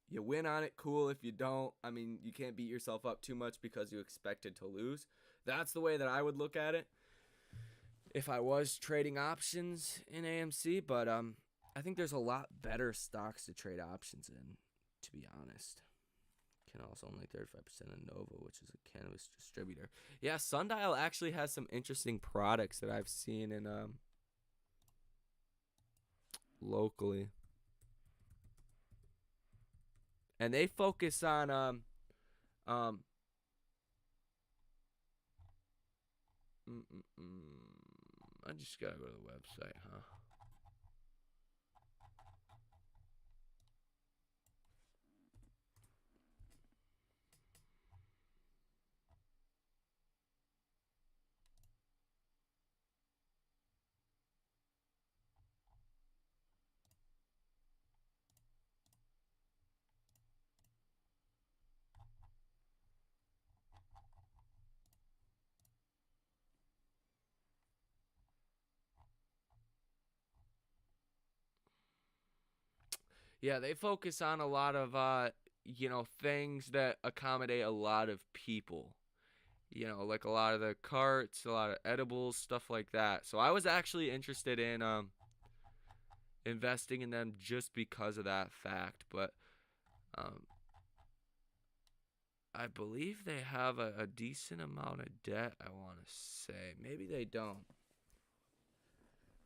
You win on it, cool. If you don't, I mean, you can't beat yourself up too much because you expected to lose. That's the way that I would look at it if I was trading options in AMC, but I think there's a lot better stocks to trade options in, to be honest. Can also own like 35% of Nova, which is a cannabis distributor. Yeah, Sundial actually has some interesting products that I've seen in locally. And they focus on I just gotta go to the website, huh? Yeah, they focus on a lot of things that accommodate a lot of people. Like a lot of the carts, a lot of edibles, stuff like that. So I was actually interested in investing in them just because of that fact, but um I believe they have a decent amount of debt, I want to say. Maybe they don't.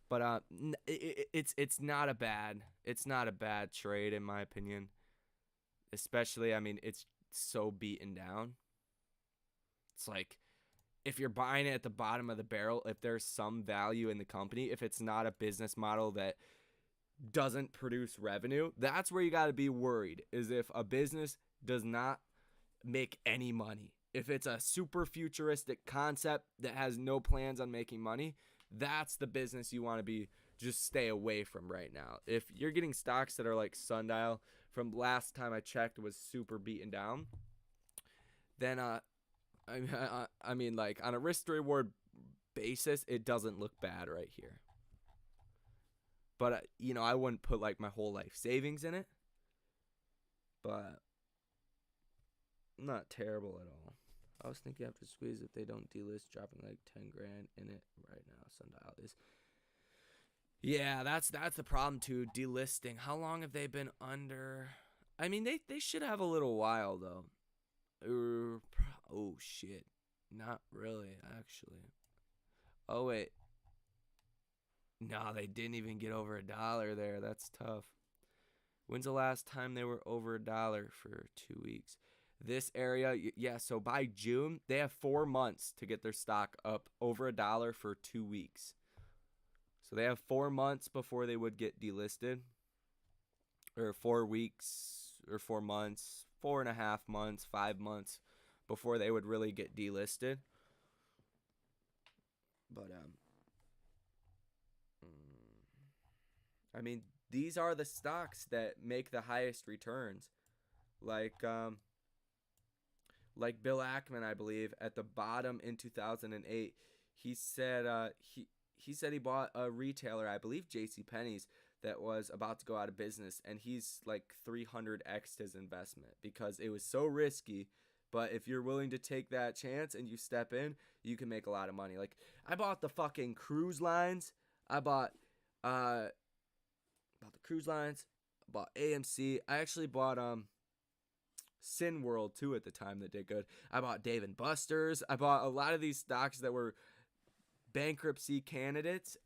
But it's not a bad trade in my opinion. Especially, I mean, it's so beaten down. It's like if you're buying it at the bottom of the barrel, if there's some value in the company, if it's not a business model that doesn't produce revenue, that's where you got to be worried. Is if a business does not make any money. If it's a super futuristic concept that has no plans on making money, that's the business you want to be just stay away from right now. If you're getting stocks that are like Sundial, from last time I checked was super beaten down, then I mean like on a risk to reward basis, it doesn't look bad right here. But I wouldn't put like my whole life savings in it. But not terrible at all. I was thinking after squeeze if they don't delist, dropping like 10 grand in it right now. Sundial is. Yeah, that's the problem too. Delisting. How long have they been under? I mean, they should have a little while though. Oh shit, not really actually. Oh wait, no, they didn't even get over $1 there. That's tough. When's the last time they were over $1 for 2 weeks? This area, yeah, so by June, they have 4 months to get their stock up over $1 for 2 weeks. So they have 4 months before they would get delisted, or 4 weeks, or 4 months, 4.5 months, 5 months before they would really get delisted. But, I mean, these are the stocks that make the highest returns. Like Bill Ackman, I believe, at the bottom in 2008, he said he bought a retailer, I believe JCPenney's, that was about to go out of business, and he's like 300x'd his investment because it was so risky. But if you're willing to take that chance and you step in, you can make a lot of money. Like I bought the fucking cruise lines. I bought the cruise lines. I bought AMC. I actually bought Sin World too at the time that did good. I bought Dave and Buster's. I bought a lot of these stocks that were bankruptcy candidates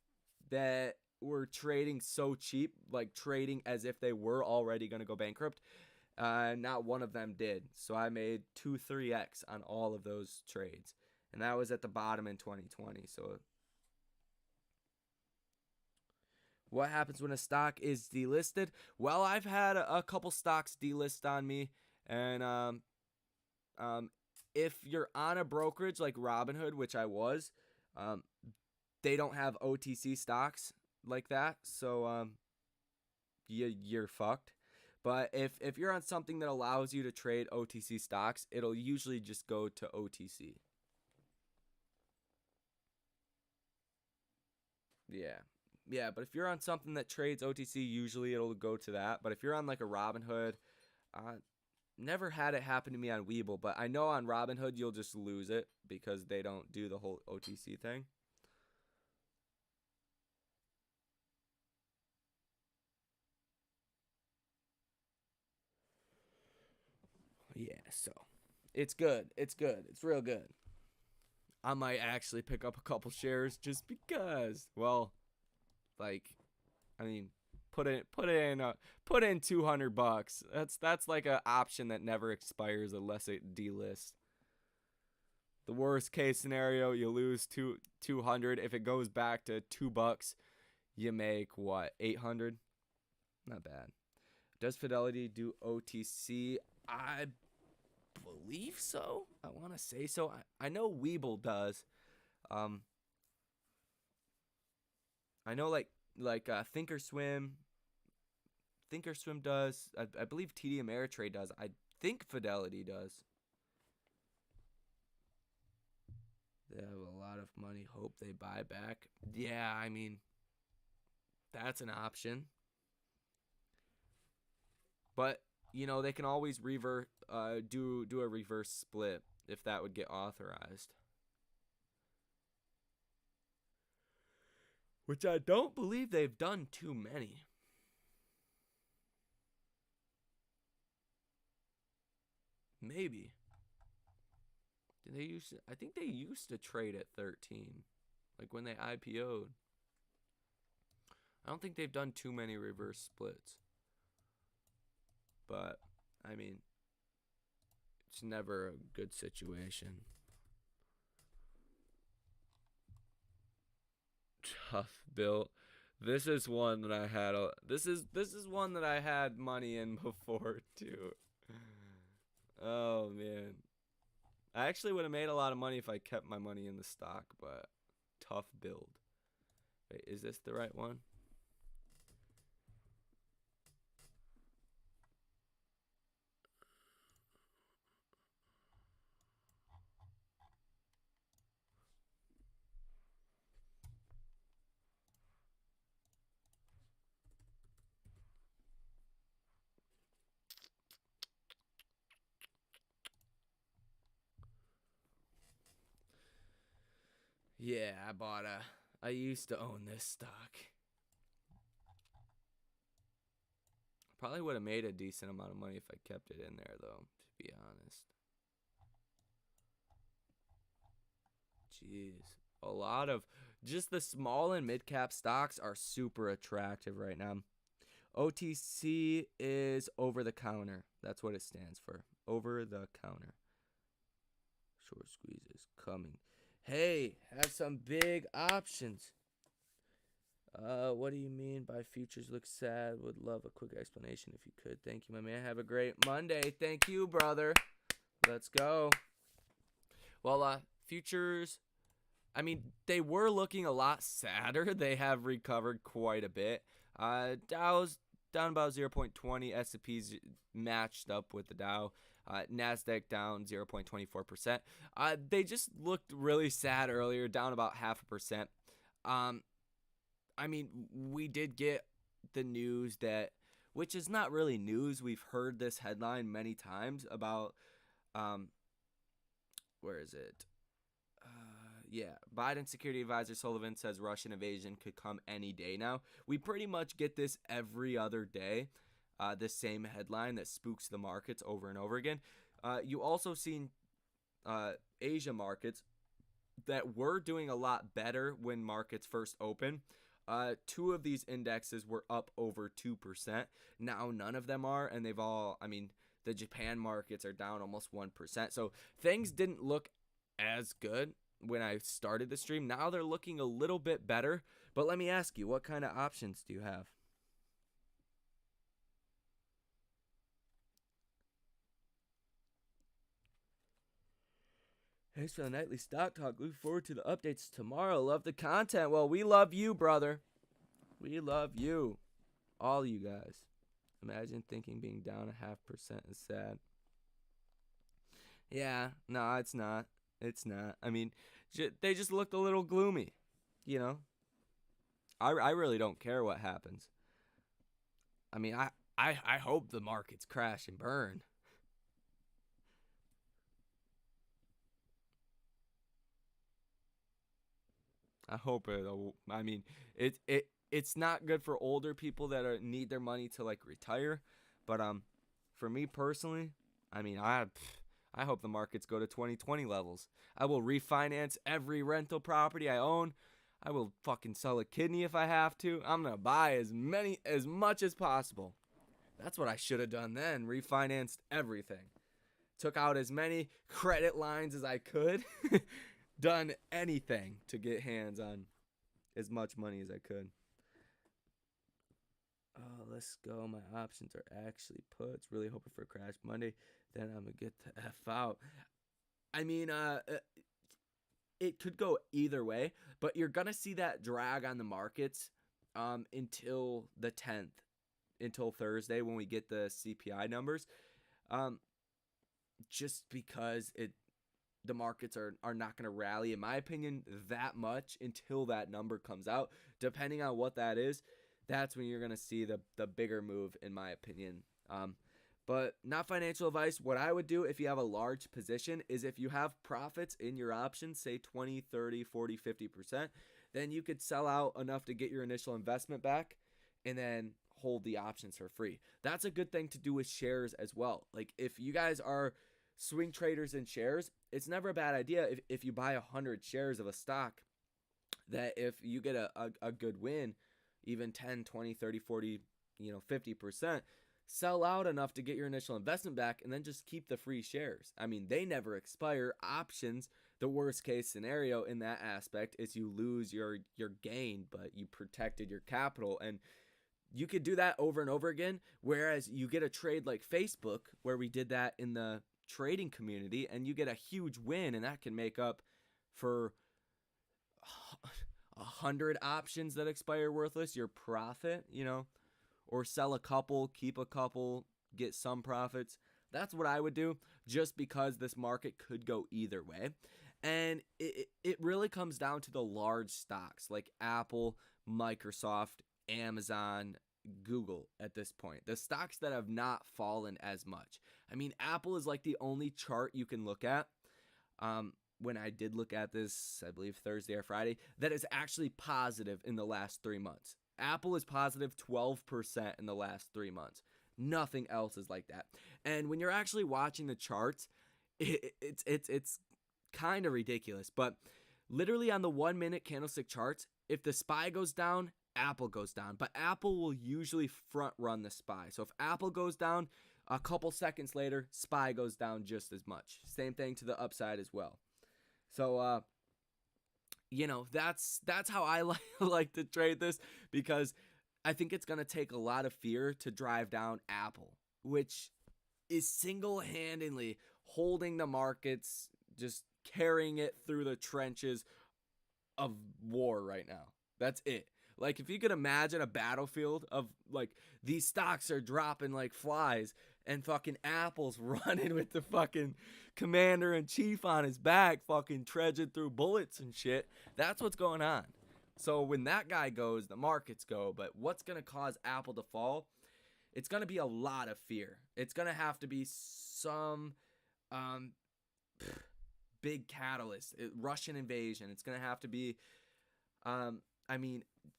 that were trading so cheap, like trading as if they were already going to go bankrupt. Not one of them did. So I made 2-3x on all of those trades. And that was at the bottom in 2020. So what happens when a stock is delisted? Well, I've had a couple stocks delist on me. And if you're on a brokerage like Robinhood, which I was, they don't have OTC stocks like that. So you're fucked. But if you're on something that allows you to trade OTC stocks, it'll usually just go to OTC. Yeah, but if you're on something that trades OTC, usually it'll go to that. But if you're on like a Robinhood, never had it happen to me on Webull, but I know on Robinhood you'll just lose it because they don't do the whole OTC thing. Yeah, so it's good. It's good. It's real good. I might actually pick up a couple shares just because. Well, like, I mean, put in $200. That's like an option that never expires unless it delists. The worst case scenario, you lose 200. If it goes back to $2, you make what, 800? Not bad. Does Fidelity do OTC? I believe so. I want to say so. I know Webull does. I know like Thinkorswim does. I believe TD Ameritrade does. I think Fidelity does. They have a lot of money. Hope they buy back. Yeah, I mean, that's an option. But, you know, they can always do a reverse split if that would get authorized. Which I don't believe they've done too many. Maybe. I think they used to trade at 13. Like when they IPO'd. I don't think they've done too many reverse splits. But, I mean, it's never a good situation. Tough built. This is one that I had. This is one that I had money in before too. Oh man, I actually would have made a lot of money if I kept my money in the stock, but tough build. Wait, is this the right one? Yeah, I used to own this stock. Probably would have made a decent amount of money if I kept it in there, though, to be honest. Jeez. A lot of just the small and mid cap stocks are super attractive right now. OTC is over the counter. That's what it stands for. Over the counter. Short squeeze is coming. Hey, have some big options. What do you mean by futures look sad? Would love a quick explanation if you could. Thank you, my man. Have a great Monday. Thank you, brother. Let's go. Well, futures, I mean, they were looking a lot sadder. They have recovered quite a bit. Dow's down about 0.20. S&P's matched up with the Dow. NASDAQ down 0.24%. They just looked really sad earlier, down about 0.5%. I mean, we did get the news that, which is not really news. We've heard this headline many times about, where is it? Biden Security Advisor Sullivan says Russian invasion could come any day now. We pretty much get this every other day. This same headline that spooks the markets over and over again. You also seen Asia markets that were doing a lot better when markets first opened. Two of these indexes were up over 2%. Now none of them are, and they've all, I mean, the Japan markets are down almost 1%. So things didn't look as good when I started the stream. Now they're looking a little bit better. But let me ask you, what kind of options do you have? Thanks for the nightly stock talk. Look forward to the updates tomorrow. Love the content. Well, we love you, brother. We love you. All you guys. Imagine thinking being down 0.5% is sad. Yeah, no, it's not. It's not. I mean, they just looked a little gloomy, you know? I really don't care what happens. I mean, I hope the markets crash and burn. I hope it'll, I mean, it's not good for older people that need their money to like retire, but for me personally, I mean, I hope the markets go to 2020 levels. I will refinance every rental property I own. I will fucking sell a kidney if I have to. I'm gonna buy as much as possible. That's what I should have done then. Refinanced everything. Took out as many credit lines as I could. Done anything to get hands on as much money as I could. Oh, let's go. My options are actually puts. Really hoping for a crash Monday. Then I'm going to get the F out. I mean, it could go either way, but you're going to see that drag on the markets until the 10th, until Thursday when we get the CPI numbers. Just because the markets are not going to rally, in my opinion, that much until that number comes out. Depending on what that is, that's when you're going to see the bigger move, in my opinion. But not financial advice. What I would do if you have a large position is if you have profits in your options, say 20, 30, 40, 50%, then you could sell out enough to get your initial investment back and then hold the options for free. That's a good thing to do with shares as well. Like if you guys are swing traders in shares, it's never a bad idea if you buy 100 shares of a stock, that if you get a good win, even 10, 20, 30, 40, 50%, sell out enough to get your initial investment back and then just keep the free shares. I mean, they never expire. Options, the worst case scenario in that aspect is you lose your gain, but you protected your capital. And you could do that over and over again. Whereas you get a trade like Facebook, where we did that in the trading community, and you get a huge win, and that can make up for 100 options that expire worthless, your profit, or sell a couple, keep a couple, get some profits. That's what I would do, just because this market could go either way. And it really comes down to the large stocks like Apple, Microsoft, Amazon, Google at this point. The stocks that have not fallen as much. I mean, Apple is like the only chart you can look at. When I did look at this, I believe Thursday or Friday, that is actually positive in the last 3 months. Apple is positive 12% in the last 3 months. Nothing else is like that. And when you're actually watching the charts, it's kind of ridiculous. But literally on the 1 minute candlestick charts, if the SPY goes down, Apple goes down. But Apple will usually front run the SPY. So if Apple goes down, a couple seconds later, SPY goes down just as much. Same thing to the upside as well. So, that's how I like to trade this, because I think it's going to take a lot of fear to drive down Apple, which is single-handedly holding the markets, just carrying it through the trenches of war right now. That's it. Like, if you could imagine a battlefield of, like, these stocks are dropping like flies and fucking Apple's running with the fucking commander-in-chief on his back, fucking trudging through bullets and shit. That's what's going on. So when that guy goes, the markets go. But what's going to cause Apple to fall? It's going to be a lot of fear. It's going to have to be some big catalyst. Russian invasion. It's going to have to be...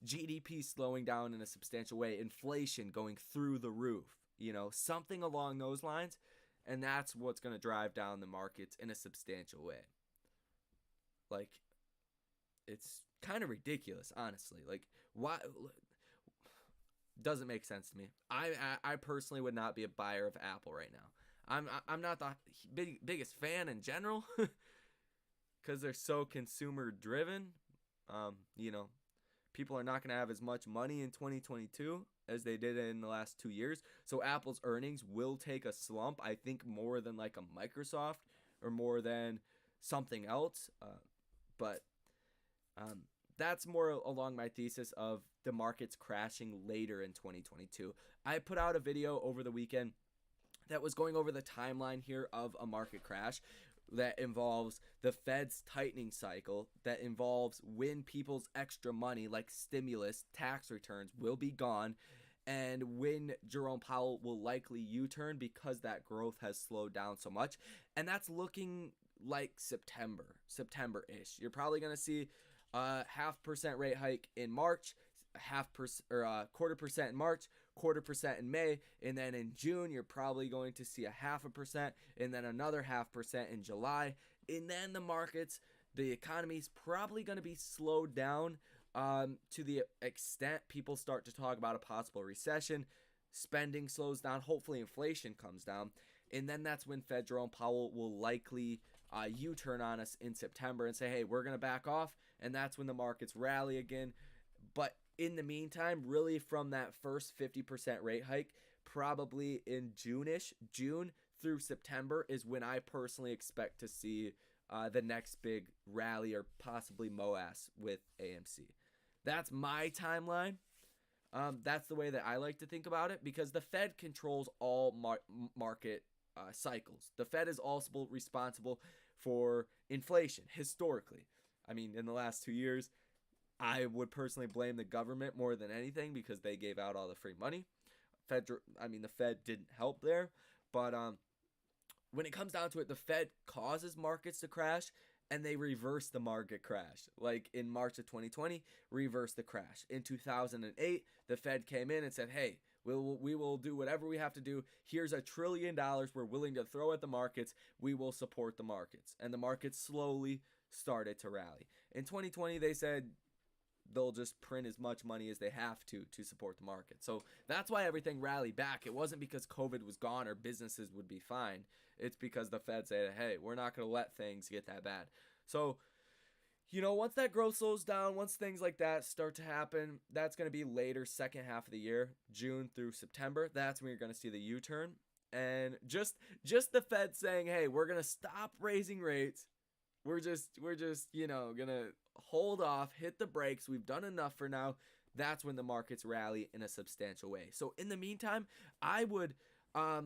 GDP slowing down in a substantial way, inflation going through the roof, something along those lines, and that's what's going to drive down the markets in a substantial way. Like, it's kind of ridiculous, honestly. Like, why? Doesn't make sense to me. I personally would not be a buyer of Apple right now. I'm not the biggest fan in general, because they're so consumer driven. People are not going to have as much money in 2022 as they did in the last 2 years. So Apple's earnings will take a slump, I think, more than like a Microsoft or more than something else. But that's more along my thesis of the markets crashing later in 2022. I put out a video over the weekend that was going over the timeline here of a market crash that involves the Fed's tightening cycle, that involves when people's extra money like stimulus, tax returns will be gone, and when Jerome Powell will likely U-turn because that growth has slowed down so much. And that's looking like September-ish. You're probably going to see a 0.5% rate hike in March, 0.25% in March, 0.25% in May, and then in June you're probably going to see a 0.5%, and then another 0.5% in July, and then the economy's probably going to be slowed down to the extent people start to talk about a possible recession, spending slows down, hopefully inflation comes down, and then that's when Fed Jerome Powell will likely U-turn on us in September and say, hey, we're going to back off, and that's when the markets rally again. But in the meantime, really from that first 50% rate hike, probably in June through September is when I personally expect to see the next big rally or possibly MOAS with AMC. That's my timeline. That's the way that I like to think about it, because the Fed controls all market cycles. The Fed is also responsible for inflation historically. I mean, in the last 2 years, I would personally blame the government more than anything because they gave out all the free money. The Fed didn't help there, But when it comes down to it, the Fed causes markets to crash, and they reverse the market crash. Like in March of 2020, reverse the crash. In 2008, the Fed came in and said, hey, we will do whatever we have to do. Here's $1 trillion we're willing to throw at the markets. We will support the markets. And the markets slowly started to rally. In 2020, they said they'll just print as much money as they have to support the market. So that's why everything rallied back. It wasn't because COVID was gone or businesses would be fine. It's because the Fed said, hey, we're not going to let things get that bad. So, once that growth slows down, once things like that start to happen, that's going to be later, second half of the year, June through September. That's when you're going to see the U-turn. And just the Fed saying, hey, we're going to stop raising rates. We're just going to hold off, hit the brakes. We've done enough for now. That's when the markets rally in a substantial way. So in the meantime, I would, I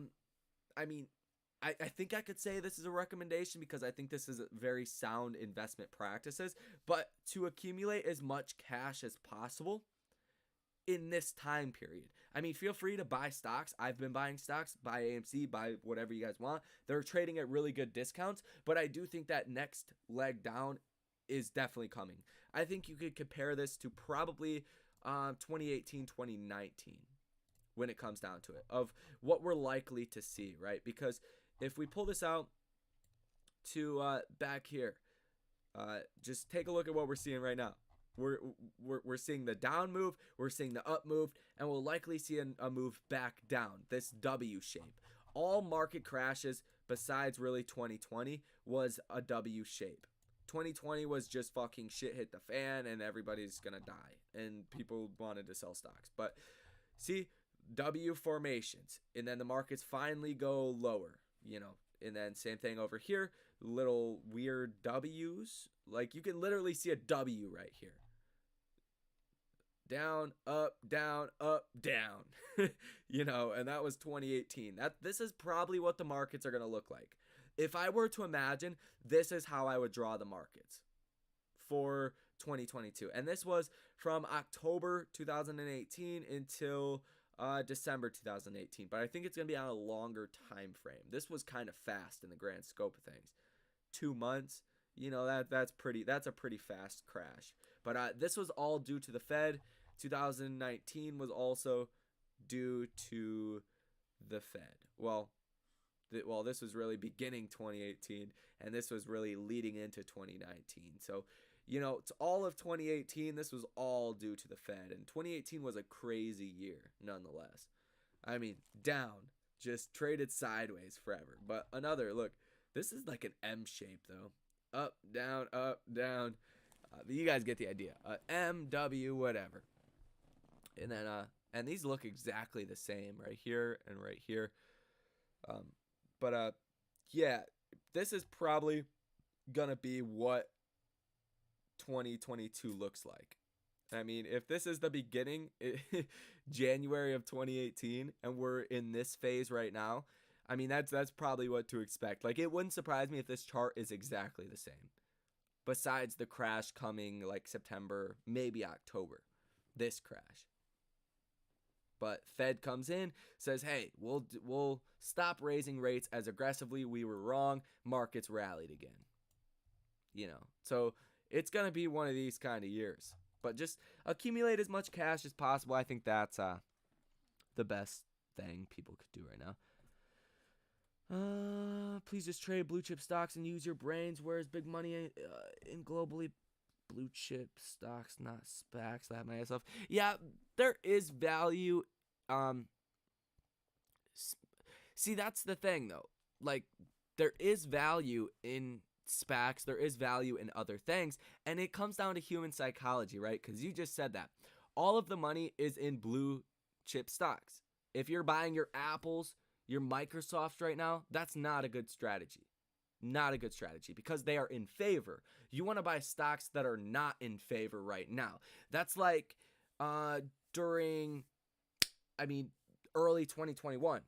think I could say this is a recommendation because I think this is a very sound investment practices, but to accumulate as much cash as possible in this time period. Feel free to buy stocks. I've been buying stocks, buy AMC, buy whatever you guys want. They're trading at really good discounts, but I do think that next leg down is definitely coming. I think you could compare this to probably 2018, 2019 when it comes down to it, of what we're likely to see, right? Because if we pull this out to back here, just take a look at what we're seeing right now. We're seeing the down move, we're seeing the up move, and we'll likely see a move back down, this W shape. All market crashes besides really 2020 was a W shape. 2020 was just fucking shit hit the fan and everybody's gonna die and people wanted to sell stocks. But see, W formations, and then the markets finally go lower. And then same thing over here, little weird W's. Like you can literally see a W right here. Down, up, down, down. And that was 2018. This is probably what the markets are going to look like. If I were to imagine, this is how I would draw the markets for 2022. And this was from October 2018 until December 2018, but I think it's going to be on a longer time frame. This was kind of fast in the grand scope of things. 2 months, that's a pretty fast crash. But this was all due to the Fed. 2019 was also due to the Fed. Well, this was really beginning 2018, and this was really leading into 2019. So, it's all of 2018, this was all due to the Fed. And 2018 was a crazy year, nonetheless. Down, just traded sideways forever. But look, this is like an M shape, though. Up, down, you guys get the idea. M, W, whatever. And then, and these look exactly the same right here and right here. Yeah, this is probably gonna be what 2022 looks like. If this is the beginning, January of 2018, and we're in this phase right now, that's probably what to expect. Like, it wouldn't surprise me if this chart is exactly the same, besides the crash coming like September, maybe October, this crash. But Fed comes in, says, hey, we'll stop raising rates as aggressively. We were wrong. Markets rallied again. So it's going to be one of these kind of years. But just accumulate as much cash as possible. I think that's the best thing people could do right now. Please just trade blue chip stocks and use your brains. Where's big money in globally? Blue chip stocks, not SPACs. That myself. Yeah, there is value. See, that's the thing, though. Like, there is value in SPACs. There is value in other things. And it comes down to human psychology, right? Because you just said that. All of the money is in blue chip stocks. If you're buying your Apples, your Microsofts right now, that's not a good strategy. Not a good strategy because they are in favor. You want to buy stocks that are not in favor right now. That's like during, early 2021.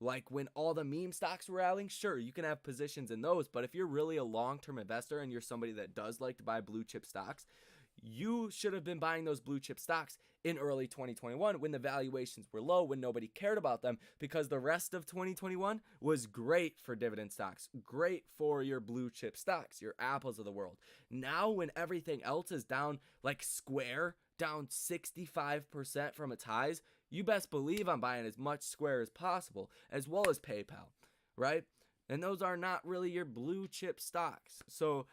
Like when all the meme stocks were rallying, sure, you can have positions in those. But if you're really a long-term investor and you're somebody that does like to buy blue chip stocks, you should have been buying those blue chip stocks in early 2021 when the valuations were low, when nobody cared about them, because the rest of 2021 was great for dividend stocks, great for your blue chip stocks, your Apples of the world. Now when everything else is down, like Square, down 65% from its highs, you best believe I'm buying as much Square as possible, as well as PayPal, right? And those are not really your blue chip stocks. So,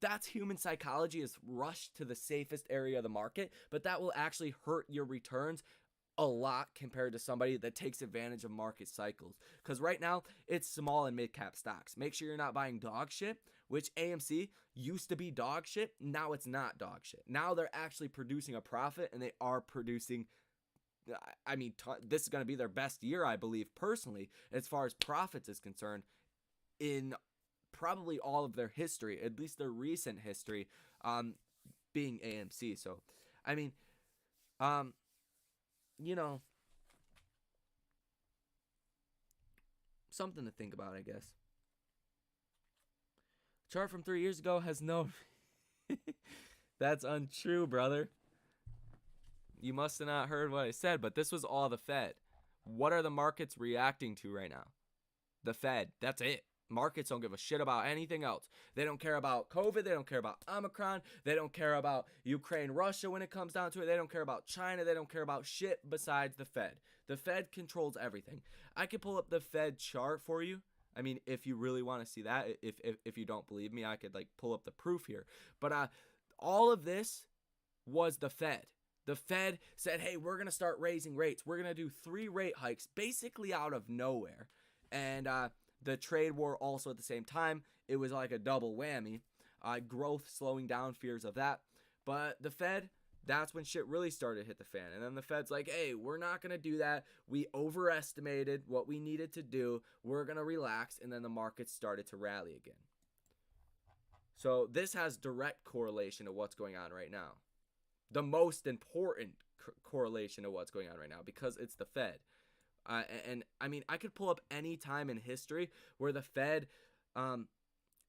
that's human psychology, is rush to the safest area of the market, but that will actually hurt your returns a lot compared to somebody that takes advantage of market cycles. Because right now, it's small and mid-cap stocks. Make sure you're not buying dog shit, which AMC used to be dog shit. Now it's not dog shit. Now they're actually producing a profit, and they are producing, this is going to be their best year, I believe, personally, as far as profits is concerned, in probably all of their history, at least their recent history, being AMC. So, something to think about, I guess. Chart from 3 years ago has no... That's untrue, brother. You must have not heard what I said, but this was all the Fed. What are the markets reacting to right now? The Fed. That's it. Markets don't give a shit about anything else. They don't care about COVID. They don't care about Omicron. They don't care about Ukraine, Russia when it comes down to it. They don't care about China. They don't care about shit besides the Fed. The Fed controls everything. I could pull up the Fed chart for you. If you really want to see that, if you don't believe me, I could pull up the proof here. But all of this was the Fed. The Fed said, hey, we're going to start raising rates. We're going to do 3 rate hikes basically out of nowhere. And the trade war also at the same time. It was like a double whammy. Growth slowing down, fears of that. But the Fed, that's when shit really started to hit the fan. And then the Fed's like, hey, we're not going to do that. We overestimated what we needed to do. We're going to relax. And then the markets started to rally again. So this has direct correlation to what's going on right now. The most important correlation to what's going on right now, because it's the Fed. I could pull up any time in history where the Fed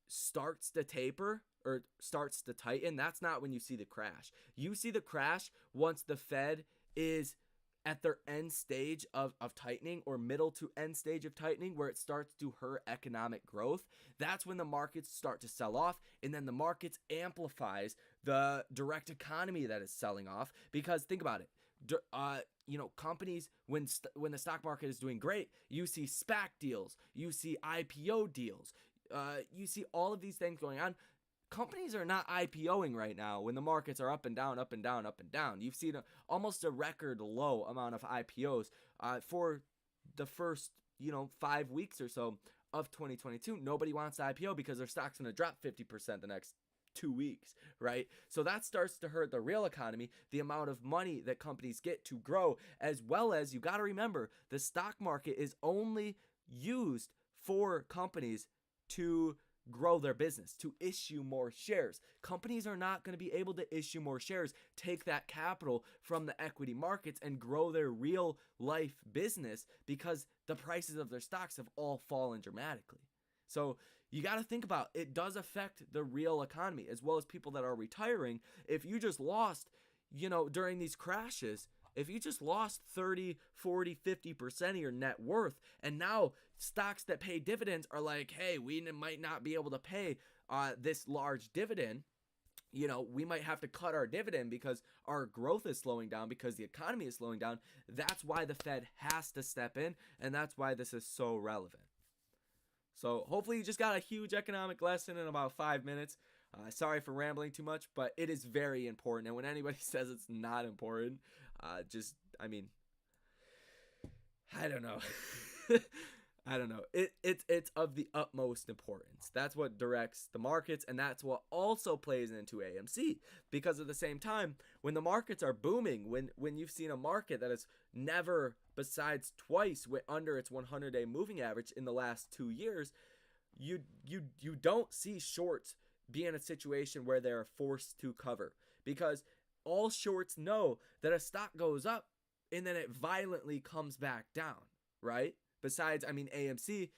starts to taper or starts to tighten. That's not when you see the crash. You see the crash once the Fed is at their end stage of tightening, or middle to end stage of tightening, where it starts to hurt economic growth. That's when the markets start to sell off, and then the markets amplifies the direct economy that is selling off. Because think about it. Companies, when the stock market is doing great, you see SPAC deals, you see IPO deals, you see all of these things going on. Companies are not IPOing right now when the markets are up and down, up and down, up and down. You've seen almost a record low amount of IPOs for the first 5 weeks or so of 2022. Nobody wants to IPO because their stock's going to drop 50% the next 2 weeks, right? So that starts to hurt the real economy, the amount of money that companies get to grow, as well as, you got to remember, the stock market is only used for companies to grow their business, to issue more shares. Companies are not going to be able to issue more shares, take that capital from the equity markets and grow their real life business, because the prices of their stocks have all fallen dramatically. So you got to think about, it does affect the real economy, as well as people that are retiring. If you just lost, during these crashes, if you just lost 30, 40, 50% of your net worth, and now stocks that pay dividends are like, hey, we might not be able to pay this large dividend. We might have to cut our dividend because our growth is slowing down, because the economy is slowing down. That's why the Fed has to step in, and that's why this is so relevant. So hopefully you just got a huge economic lesson in about 5 minutes. Sorry for rambling too much, but it is very important. And when anybody says it's not important, I don't know. I don't know. It's of the utmost importance. That's what directs the markets, and that's what also plays into AMC. Because at the same time, when the markets are booming, when you've seen a market that has never, besides twice, went under its 100-day moving average in the last 2 years, you don't see shorts be in a situation where they're forced to cover. Because all shorts know that a stock goes up and then it violently comes back down, right? Besides, AMC,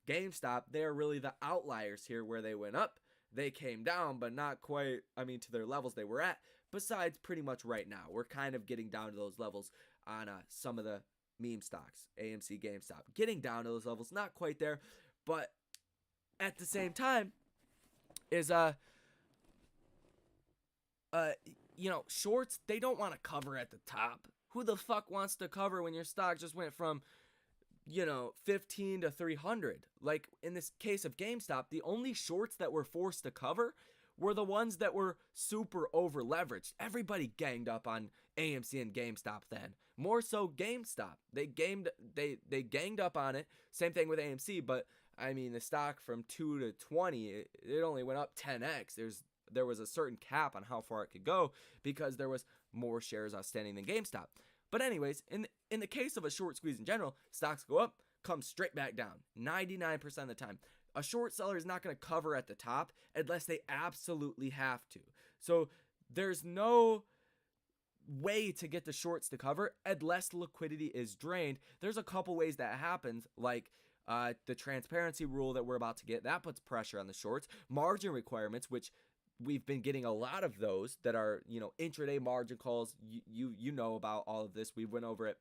GameStop, they're really the outliers here, where they went up, they came down, but not quite, to their levels they were at. Besides pretty much right now, we're kind of getting down to those levels on some of the meme stocks, AMC, GameStop, getting down to those levels, not quite there, but at the same time is shorts, they don't want to cover at the top. Who the fuck wants to cover when your stock just went from 15 to 300? Like in this case of GameStop, the only shorts that were forced to cover were the ones that were super over leveraged. Everybody ganged up on AMC and GameStop then. More so GameStop. They ganged up on it. Same thing with AMC, but the stock from 2 to 20, it only went up 10x. There was a certain cap on how far it could go because there was more shares outstanding than GameStop. But anyways, in the case of a short squeeze in general, stocks go up, come straight back down 99% of the time. A short seller is not going to cover at the top unless they absolutely have to. So there's no way to get the shorts to cover unless liquidity is drained. There's a couple ways that happens, like the transparency rule that we're about to get. That puts pressure on the shorts. Margin requirements, which we've been getting a lot of those that are, intraday margin calls. You know about all of this. We went over it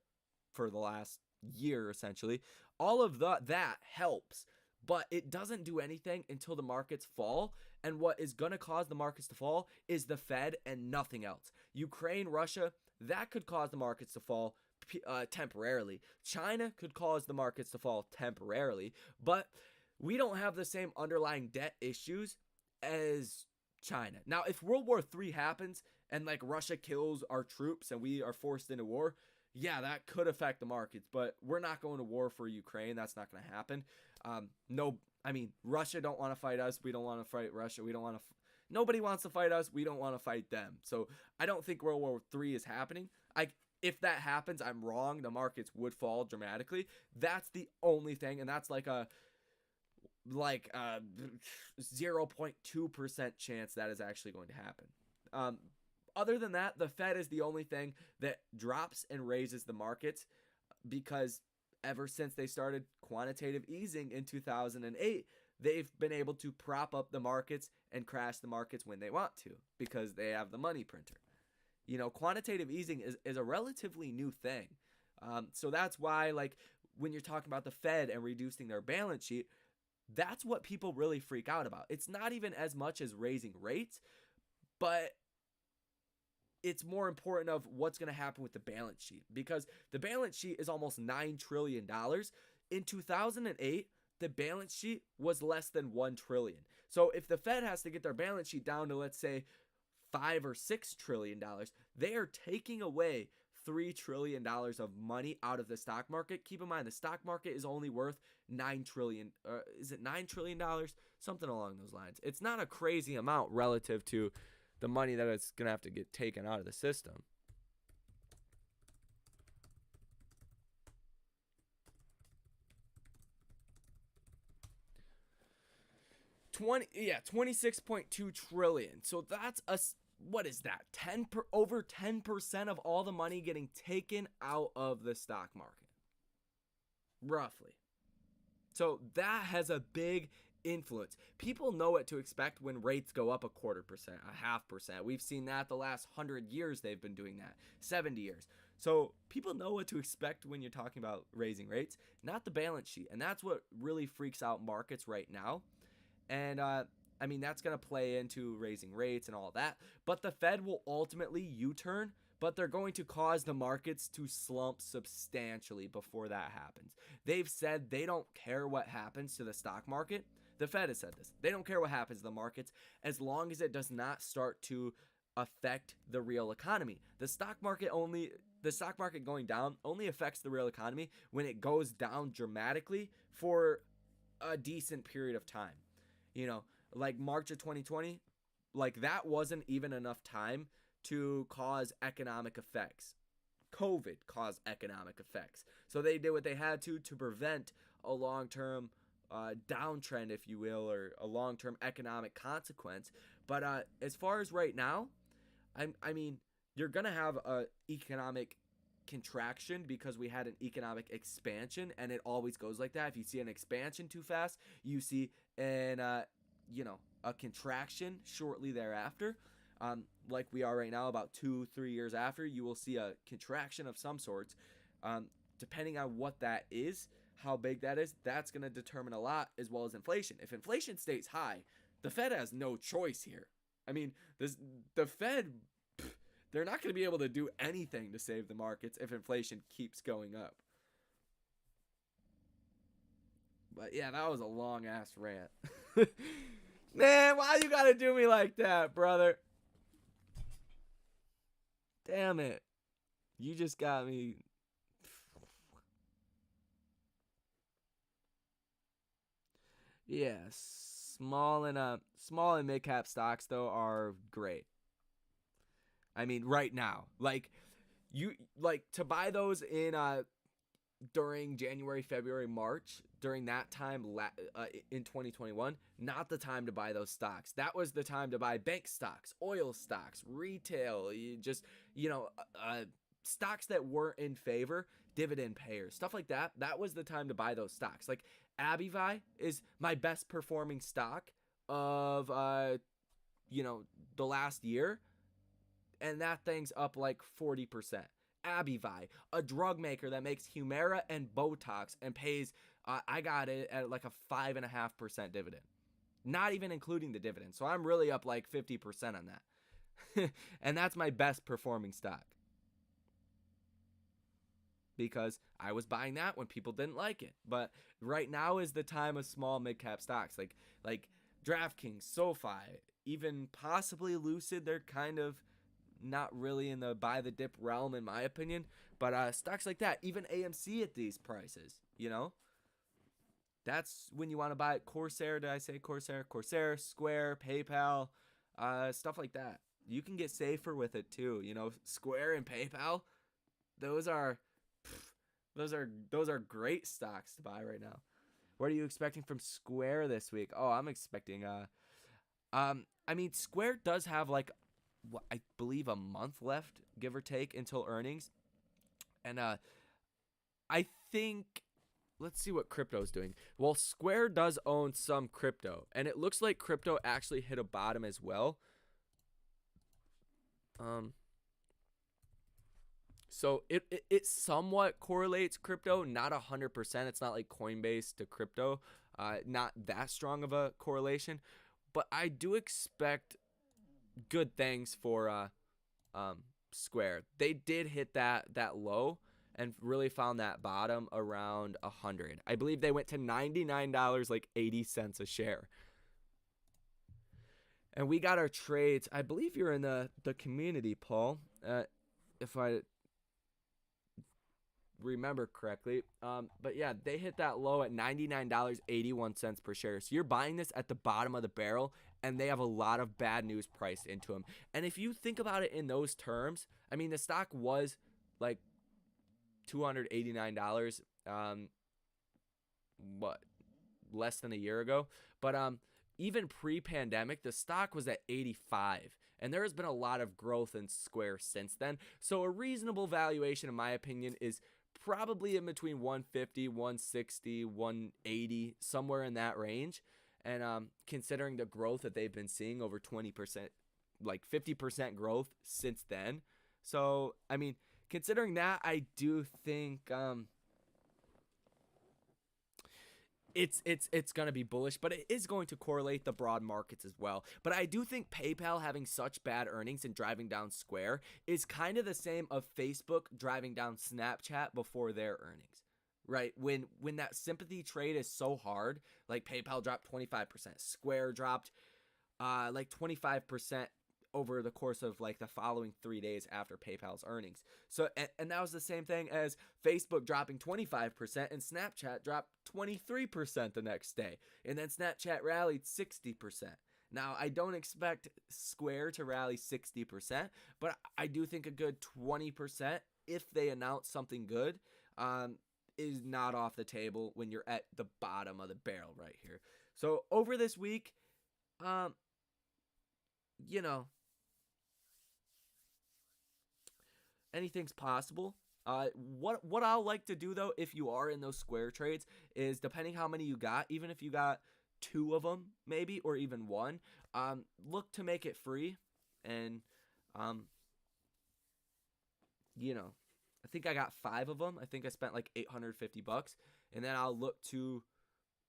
for the last year, essentially. All of that helps, but it doesn't do anything until the markets fall. And what is going to cause the markets to fall is the Fed and nothing else. Ukraine, Russia, that could cause the markets to fall temporarily. China could cause the markets to fall temporarily, but we don't have the same underlying debt issues as China. Now, if World War III happens and like Russia kills our troops and we are forced into war, yeah, that could affect the markets, but we're not going to war for Ukraine. That's not going to happen. Russia don't want to fight us. We don't want to fight Russia. Nobody wants to fight us. We don't want to fight them. So I don't think World War III is happening. If that happens, I'm wrong. The markets would fall dramatically. That's the only thing, and that's like a 0.2% chance that is actually going to happen. Other than that, the Fed is the only thing that drops and raises the markets, because ever since they started quantitative easing in 2008, they've been able to prop up the markets and crash the markets when they want to because they have the money printer. Quantitative easing is a relatively new thing. So that's why, like, when you're talking about the Fed and reducing their balance sheet, that's what people really freak out about. It's not even as much as raising rates, but it's more important of what's going to happen with the balance sheet, because the balance sheet is almost $9 trillion. In 2008, the balance sheet was less than $1 trillion. So if the Fed has to get their balance sheet down to, let's say, $5 or $6 trillion, they are taking away $3 trillion of money out of the stock market. Keep in mind, the stock market is only worth $9 trillion. Is it $9 trillion? Something along those lines. It's not a crazy amount relative to the money that it's going to have to get taken out of the system. $26.2 trillion. So that's what is that? Over 10% of all the money getting taken out of the stock market, roughly. So that has a big influence. People know what to expect when rates go up 0.25%, 0.5%. We've seen that the last 100 years. They've been doing that, 70 years. So people know what to expect when you're talking about raising rates, not the balance sheet. And that's what really freaks out markets right now. And that's going to play into raising rates and all that. But the Fed will ultimately U-turn, but they're going to cause the markets to slump substantially before that happens. They've said they don't care what happens to the stock market. The Fed has said this. They don't care what happens to the markets as long as it does not start to affect the real economy. The stock market going down only affects the real economy when it goes down dramatically for a decent period of time. Like March of 2020, like that wasn't even enough time to cause economic effects. COVID caused economic effects. So they did what they had to prevent a long-term downtrend, if you will, or a long-term economic consequence. But as far as right now, you're going to have an economic contraction because we had an economic expansion, and it always goes like that. If you see an expansion too fast, you see an a contraction shortly thereafter, like we are right now, about 2-3 years after, you will see a contraction of some sorts. Depending on what that is, how big that is, that's going to determine a lot, as well as inflation. If inflation stays high, the Fed has no choice here. I mean, the Fed, they're not going to be able to do anything to save the markets if inflation keeps going up. But yeah, that was a long ass rant. Man, why you gotta do me like that, brother? Damn it. You just got me. Yeah, small and mid cap stocks though are great. I mean, right now, like to buy those in during January, February, March, during that time in 2021, not the time to buy those stocks. That was the time to buy bank stocks, oil stocks, retail, stocks that weren't in favor, dividend payers, stuff like that. That was the time to buy those stocks. Like Abivai is my best performing stock of the last year, and that thing's up like 40%. Abivai, a drug maker that makes Humira and Botox and pays, I got it at like a 5.5% dividend, not even including the dividend. So I'm really up like 50% on that. And that's my best performing stock, because I was buying that when people didn't like it. But right now is the time of small mid-cap stocks like DraftKings, SoFi, even possibly Lucid. They're kind of not really in the buy the dip realm in my opinion, but stocks like that, even AMC at these prices, that's when you want to buy it. Corsair, did I say Corsair? Corsair, Square, PayPal, stuff like that. You can get safer with it too. Square and PayPal, those are great stocks to buy right now. What are you expecting from Square this week? Oh, I'm expecting Square does have like I believe a month left, give or take, until earnings. And I think, let's see what crypto's doing. Well, Square does own some crypto, and it looks like crypto actually hit a bottom as well. So it somewhat correlates crypto, not 100%. It's not like Coinbase to crypto, not that strong of a correlation. But I do expect good things for Square. They did hit that low and really found that bottom around 100. I believe they went to $99 like 80 cents a share. And we got our trades. I believe you're in the community, Paul, if I remember correctly. But yeah, they hit that low at $99.81 per share. So you're buying this at the bottom of the barrel, and they have a lot of bad news priced into them. And if you think about it in those terms, I mean, the stock was like $289, less than a year ago. But even pre-pandemic, the stock was at 85. And there has been a lot of growth in Square since then. So a reasonable valuation, in my opinion, is probably in between 150, 160, 180, somewhere in that range. And considering the growth that they've been seeing, over 20%, like 50% growth since then. So, I mean, considering that, I do think it's going to be bullish, but it is going to correlate the broad markets as well. But I do think PayPal having such bad earnings and driving down Square is kind of the same of Facebook driving down Snapchat before their earnings. Right? When that sympathy trade is so hard, like PayPal dropped 25%, Square dropped like 25% over the course of like the following 3 days after PayPal's earnings. So, and that was the same thing as Facebook dropping 25% and Snapchat dropped 23% the next day. And then Snapchat rallied 60%. Now, I don't expect Square to rally 60%, but I do think a good 20%, if they announce something good, is not off the table when you're at the bottom of the barrel right here. So over this week, anything's possible. What I'll like to do though, if you are in those Square trades, is depending how many you got, even if you got 2 of them maybe, or even 1. Look to make it free, and you know, I think I got 5 of them. I think I spent like $850, and then I'll look to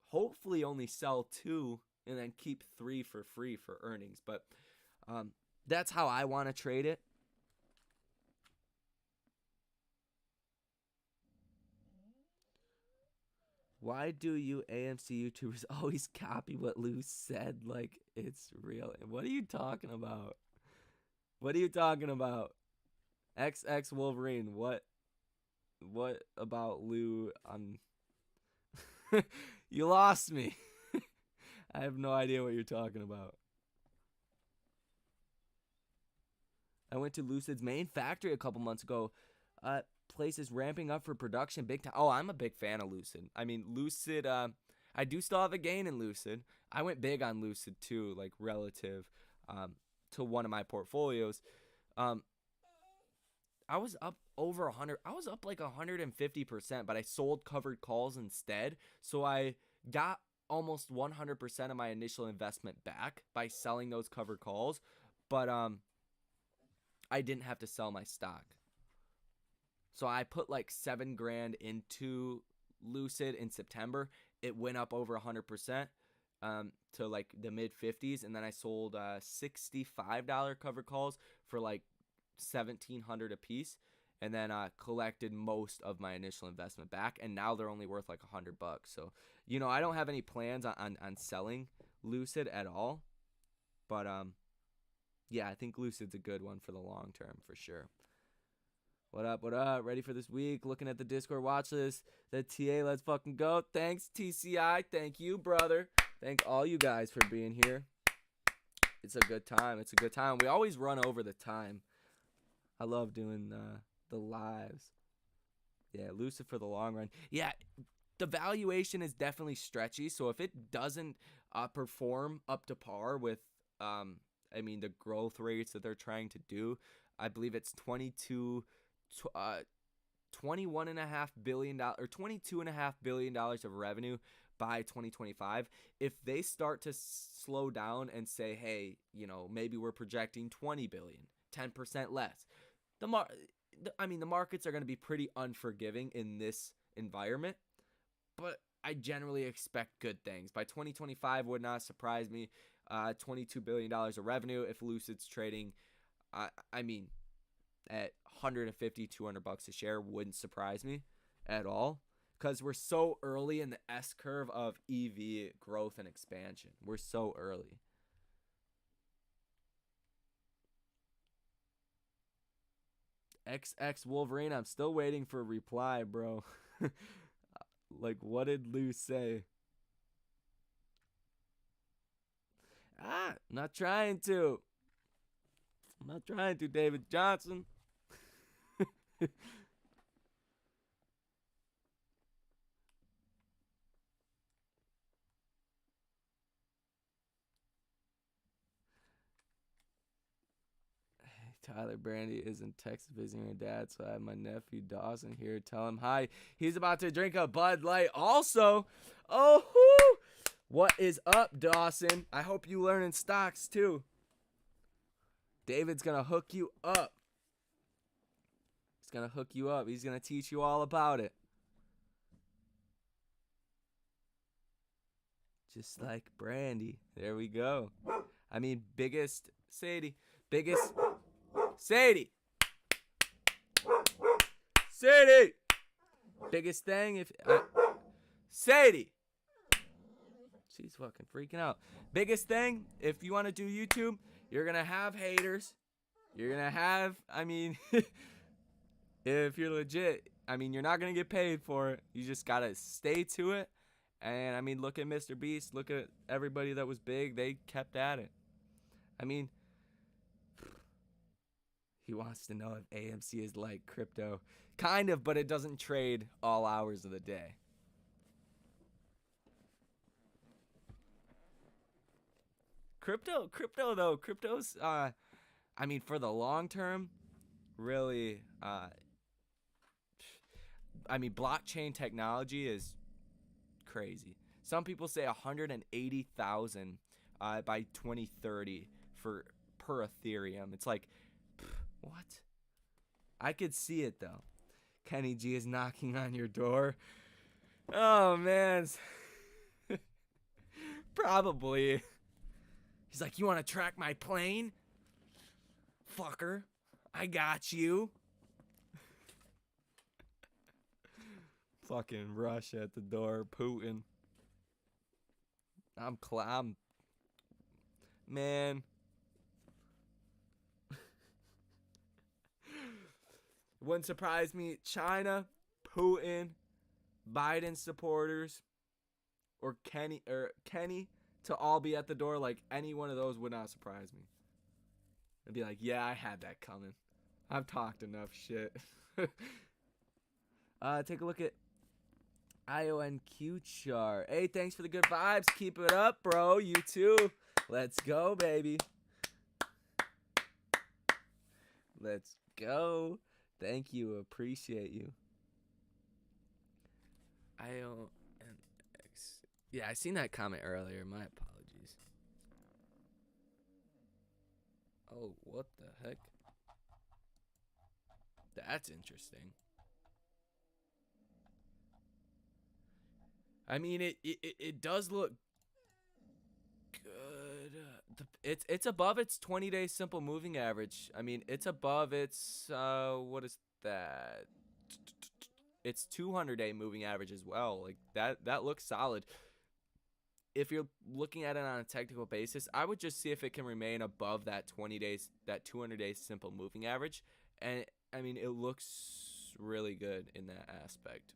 hopefully only sell 2 and then keep 3 for free for earnings. But that's how I want to trade it. Why do you AMC YouTubers always copy what Lou said like it's real? What are you talking about? What are you talking about? XX Wolverine, what about Lou? You lost me. I have no idea what you're talking about. I went to Lucid's main factory a couple months ago. Place is ramping up for production big time. Oh, I'm a big fan of Lucid. I mean, Lucid, I do still have a gain in Lucid. I went big on Lucid too, like relative to one of my portfolios. I was up over 100. I was up like 150%, but I sold covered calls instead. So I got almost 100% of my initial investment back by selling those covered calls. But I didn't have to sell my stock. So I put like $7,000 into Lucid in September. It went up over 100% to like the mid 50s, and then I sold $65 covered calls for like $1,700 a piece, and then collected most of my initial investment back, and now they're only worth like $100. So you know, I don't have any plans on selling Lucid at all, but yeah, I think Lucid's a good one for the long term for sure. What up, what up? Ready for this week? Looking at the Discord watch list. The TA, let's fucking go. Thanks, TCI. Thank you, brother. Thank all you guys for being here. It's a good time. It's a good time. We always run over the time. I love doing the lives. Yeah, Lucid for the long run. Yeah, the valuation is definitely stretchy. So if it doesn't perform up to par with, I mean, the growth rates that they're trying to do, I believe it's $21.5 billion or $22.5 billion of revenue by 2025. If they start to slow down and say, hey, you know, maybe we're projecting 20 billion, 10% less, the markets are going to be pretty unforgiving in this environment, but I generally expect good things. By 2025 would not surprise me. $22 billion of revenue if Lucid's trading, I mean, at $150, $200 a share wouldn't surprise me at all, because we're so early in the S curve of EV growth and expansion. We're so early. XX Wolverine, I'm still waiting for a reply, bro. Like, what did Lou say? Not trying to. I'm not trying to, David Johnson. Tyler Brandy is in Texas visiting her dad, so I have my nephew Dawson here. Tell him hi. He's about to drink a Bud Light also. Oh, what is up, Dawson? I hope you learning stocks too. David's going to hook you up. He's going to hook you up. He's going to teach you all about it. Just like Brandy. There we go. I mean, biggest Sadie. Biggest Sadie. Sadie. Biggest thing if Sadie. She's fucking freaking out. Biggest thing if you want to do YouTube, you're going to have haters. You're going to have, I mean, if you're legit, I mean, you're not going to get paid for it. You just got to stay to it. And I mean, look at Mr. Beast. Look at everybody that was big. They kept at it. I mean, he wants to know if AMC is like crypto. Kind of, but it doesn't trade all hours of the day. Crypto's, I mean, for the long term, really, I mean, blockchain technology is crazy. Some people say 180,000 by 2030 per Ethereum. It's like, what? I could see it though. Kenny G is knocking on your door. Oh man. Probably. He's like, you want to track my plane? Fucker. I got you. Fucking Russia at the door. Putin. I'm man. Wouldn't surprise me. China, Putin, Biden supporters, or Kenny to all be at the door. Like, any one of those would not surprise me. I'd be like, yeah, I had that coming. I've talked enough shit. Take a look at IONQ chart. Hey, thanks for the good vibes. Keep it up, bro. You too. Let's go, baby. Let's go. Thank you. Appreciate you. IONX. Yeah, I seen that comment earlier. My apologies. Oh, what the heck? That's interesting. I mean, it does look good. It's above its 20-day simple moving average. I mean, it's above its what is that? It's 200-day moving average as well. Like that looks solid. If you're looking at it on a technical basis, I would just see if it can remain above that 200-day simple moving average. And I mean, it looks really good in that aspect.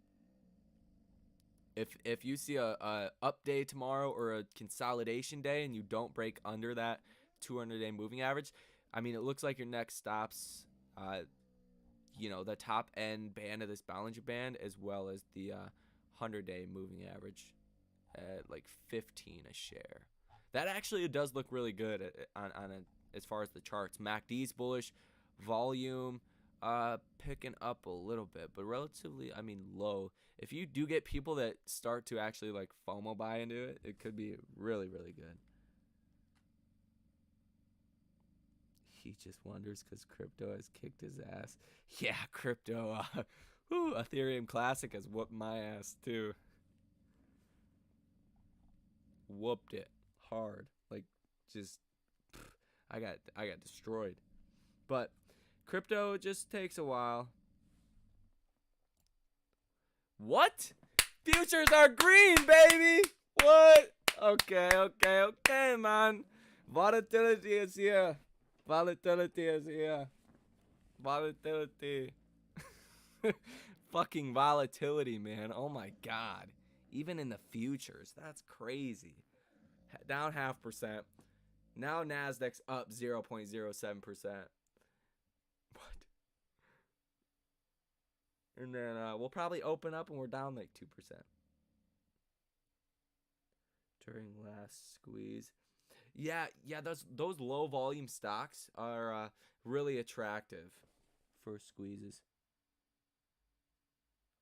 If you see a up day tomorrow or a consolidation day and you don't break under that 200-day moving average, I mean, it looks like your next stops, the top end band of this Bollinger Band, as well as the 100-day moving average at like 15 a share. That actually does look really good as far as the charts. MACD's bullish, volume picking up a little bit, but relatively, I mean, low. If you do get people that start to actually like FOMO buy into it, it could be really, really good. He just wonders because crypto has kicked his ass. Yeah, crypto. Ethereum Classic has whooped my ass too. Whooped it hard. Like, just, I got destroyed. But crypto just takes a while. What? Futures are green, baby. What? Okay, man. Volatility is here. Volatility. Fucking volatility, man. Oh my God. Even in the futures. That's crazy. Down 0.5%. Now Nasdaq's up 0.07%. What? And then we'll probably open up and we're down like 2% during last squeeze. Yeah, those low volume stocks are really attractive for squeezes.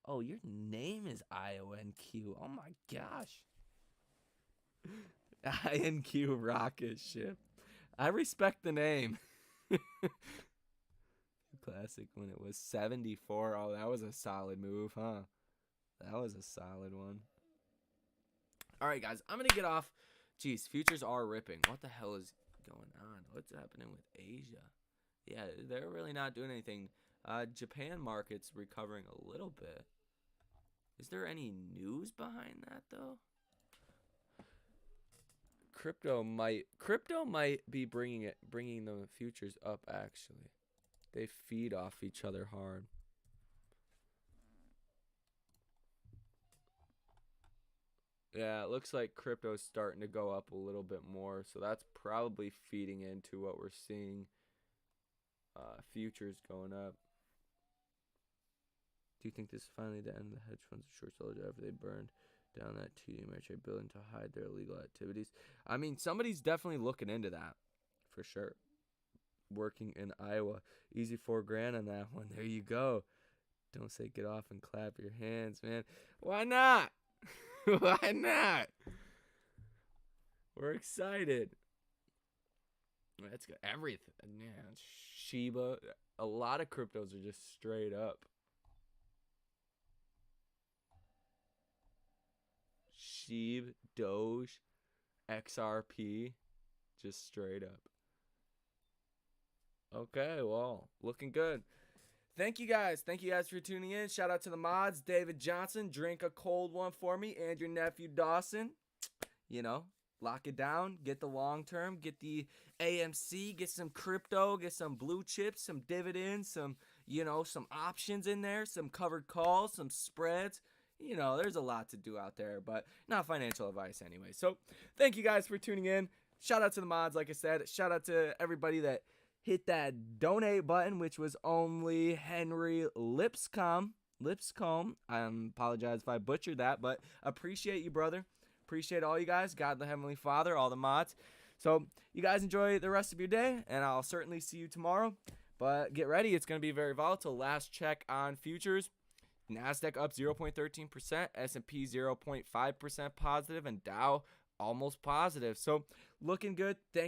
Oh, your name is IONQ. Oh my gosh. INQ rocket ship. I respect the name. Classic when it was 74. Oh, that was a solid move, huh? That was a solid one. All right, guys, I'm going to get off. Jeez, futures are ripping. What the hell is going on? What's happening with Asia? Yeah, they're really not doing anything. Japan market's recovering a little bit. Is there any news behind that, though? Crypto might be bringing the futures up, actually. They feed off each other hard. Yeah, it looks like crypto's starting to go up a little bit more, so that's probably feeding into what we're seeing. Futures going up. Do you think this is finally the end of the hedge funds and short sellers after they burned down that TD Ameritrade building to hide their illegal activities? I mean, somebody's definitely looking into that, for sure. Working in Iowa. Easy $4,000 on that one. There you go. Don't say get off and clap your hands, man. Why not? Why not? We're excited. That's good. Everything. Yeah, Shiba. A lot of cryptos are just straight up. Sheeb, Doge, XRP, just straight up. Okay, well, looking good. Thank you guys. Thank you guys for tuning in. Shout out to the mods. David Johnson, drink a cold one for me. And your nephew Dawson. You know, lock it down. Get the long term. Get the AMC. Get some crypto. Get some blue chips. Some dividends. Some, some options in there. Some covered calls. Some spreads. There's a lot to do out there, but not financial advice anyway. So thank you guys for tuning in. Shout out to the mods, like I said. Shout out to everybody that hit that donate button, which was only Henry Lipscomb. I apologize if I butchered that, but appreciate you, brother. Appreciate all you guys. God the Heavenly Father, all the mods. So you guys enjoy the rest of your day, and I'll certainly see you tomorrow. But get ready. It's going to be very volatile. Last check on futures. NASDAQ up 0.13%, S&P 0.5% positive, and Dow almost positive. So looking good. Thank you.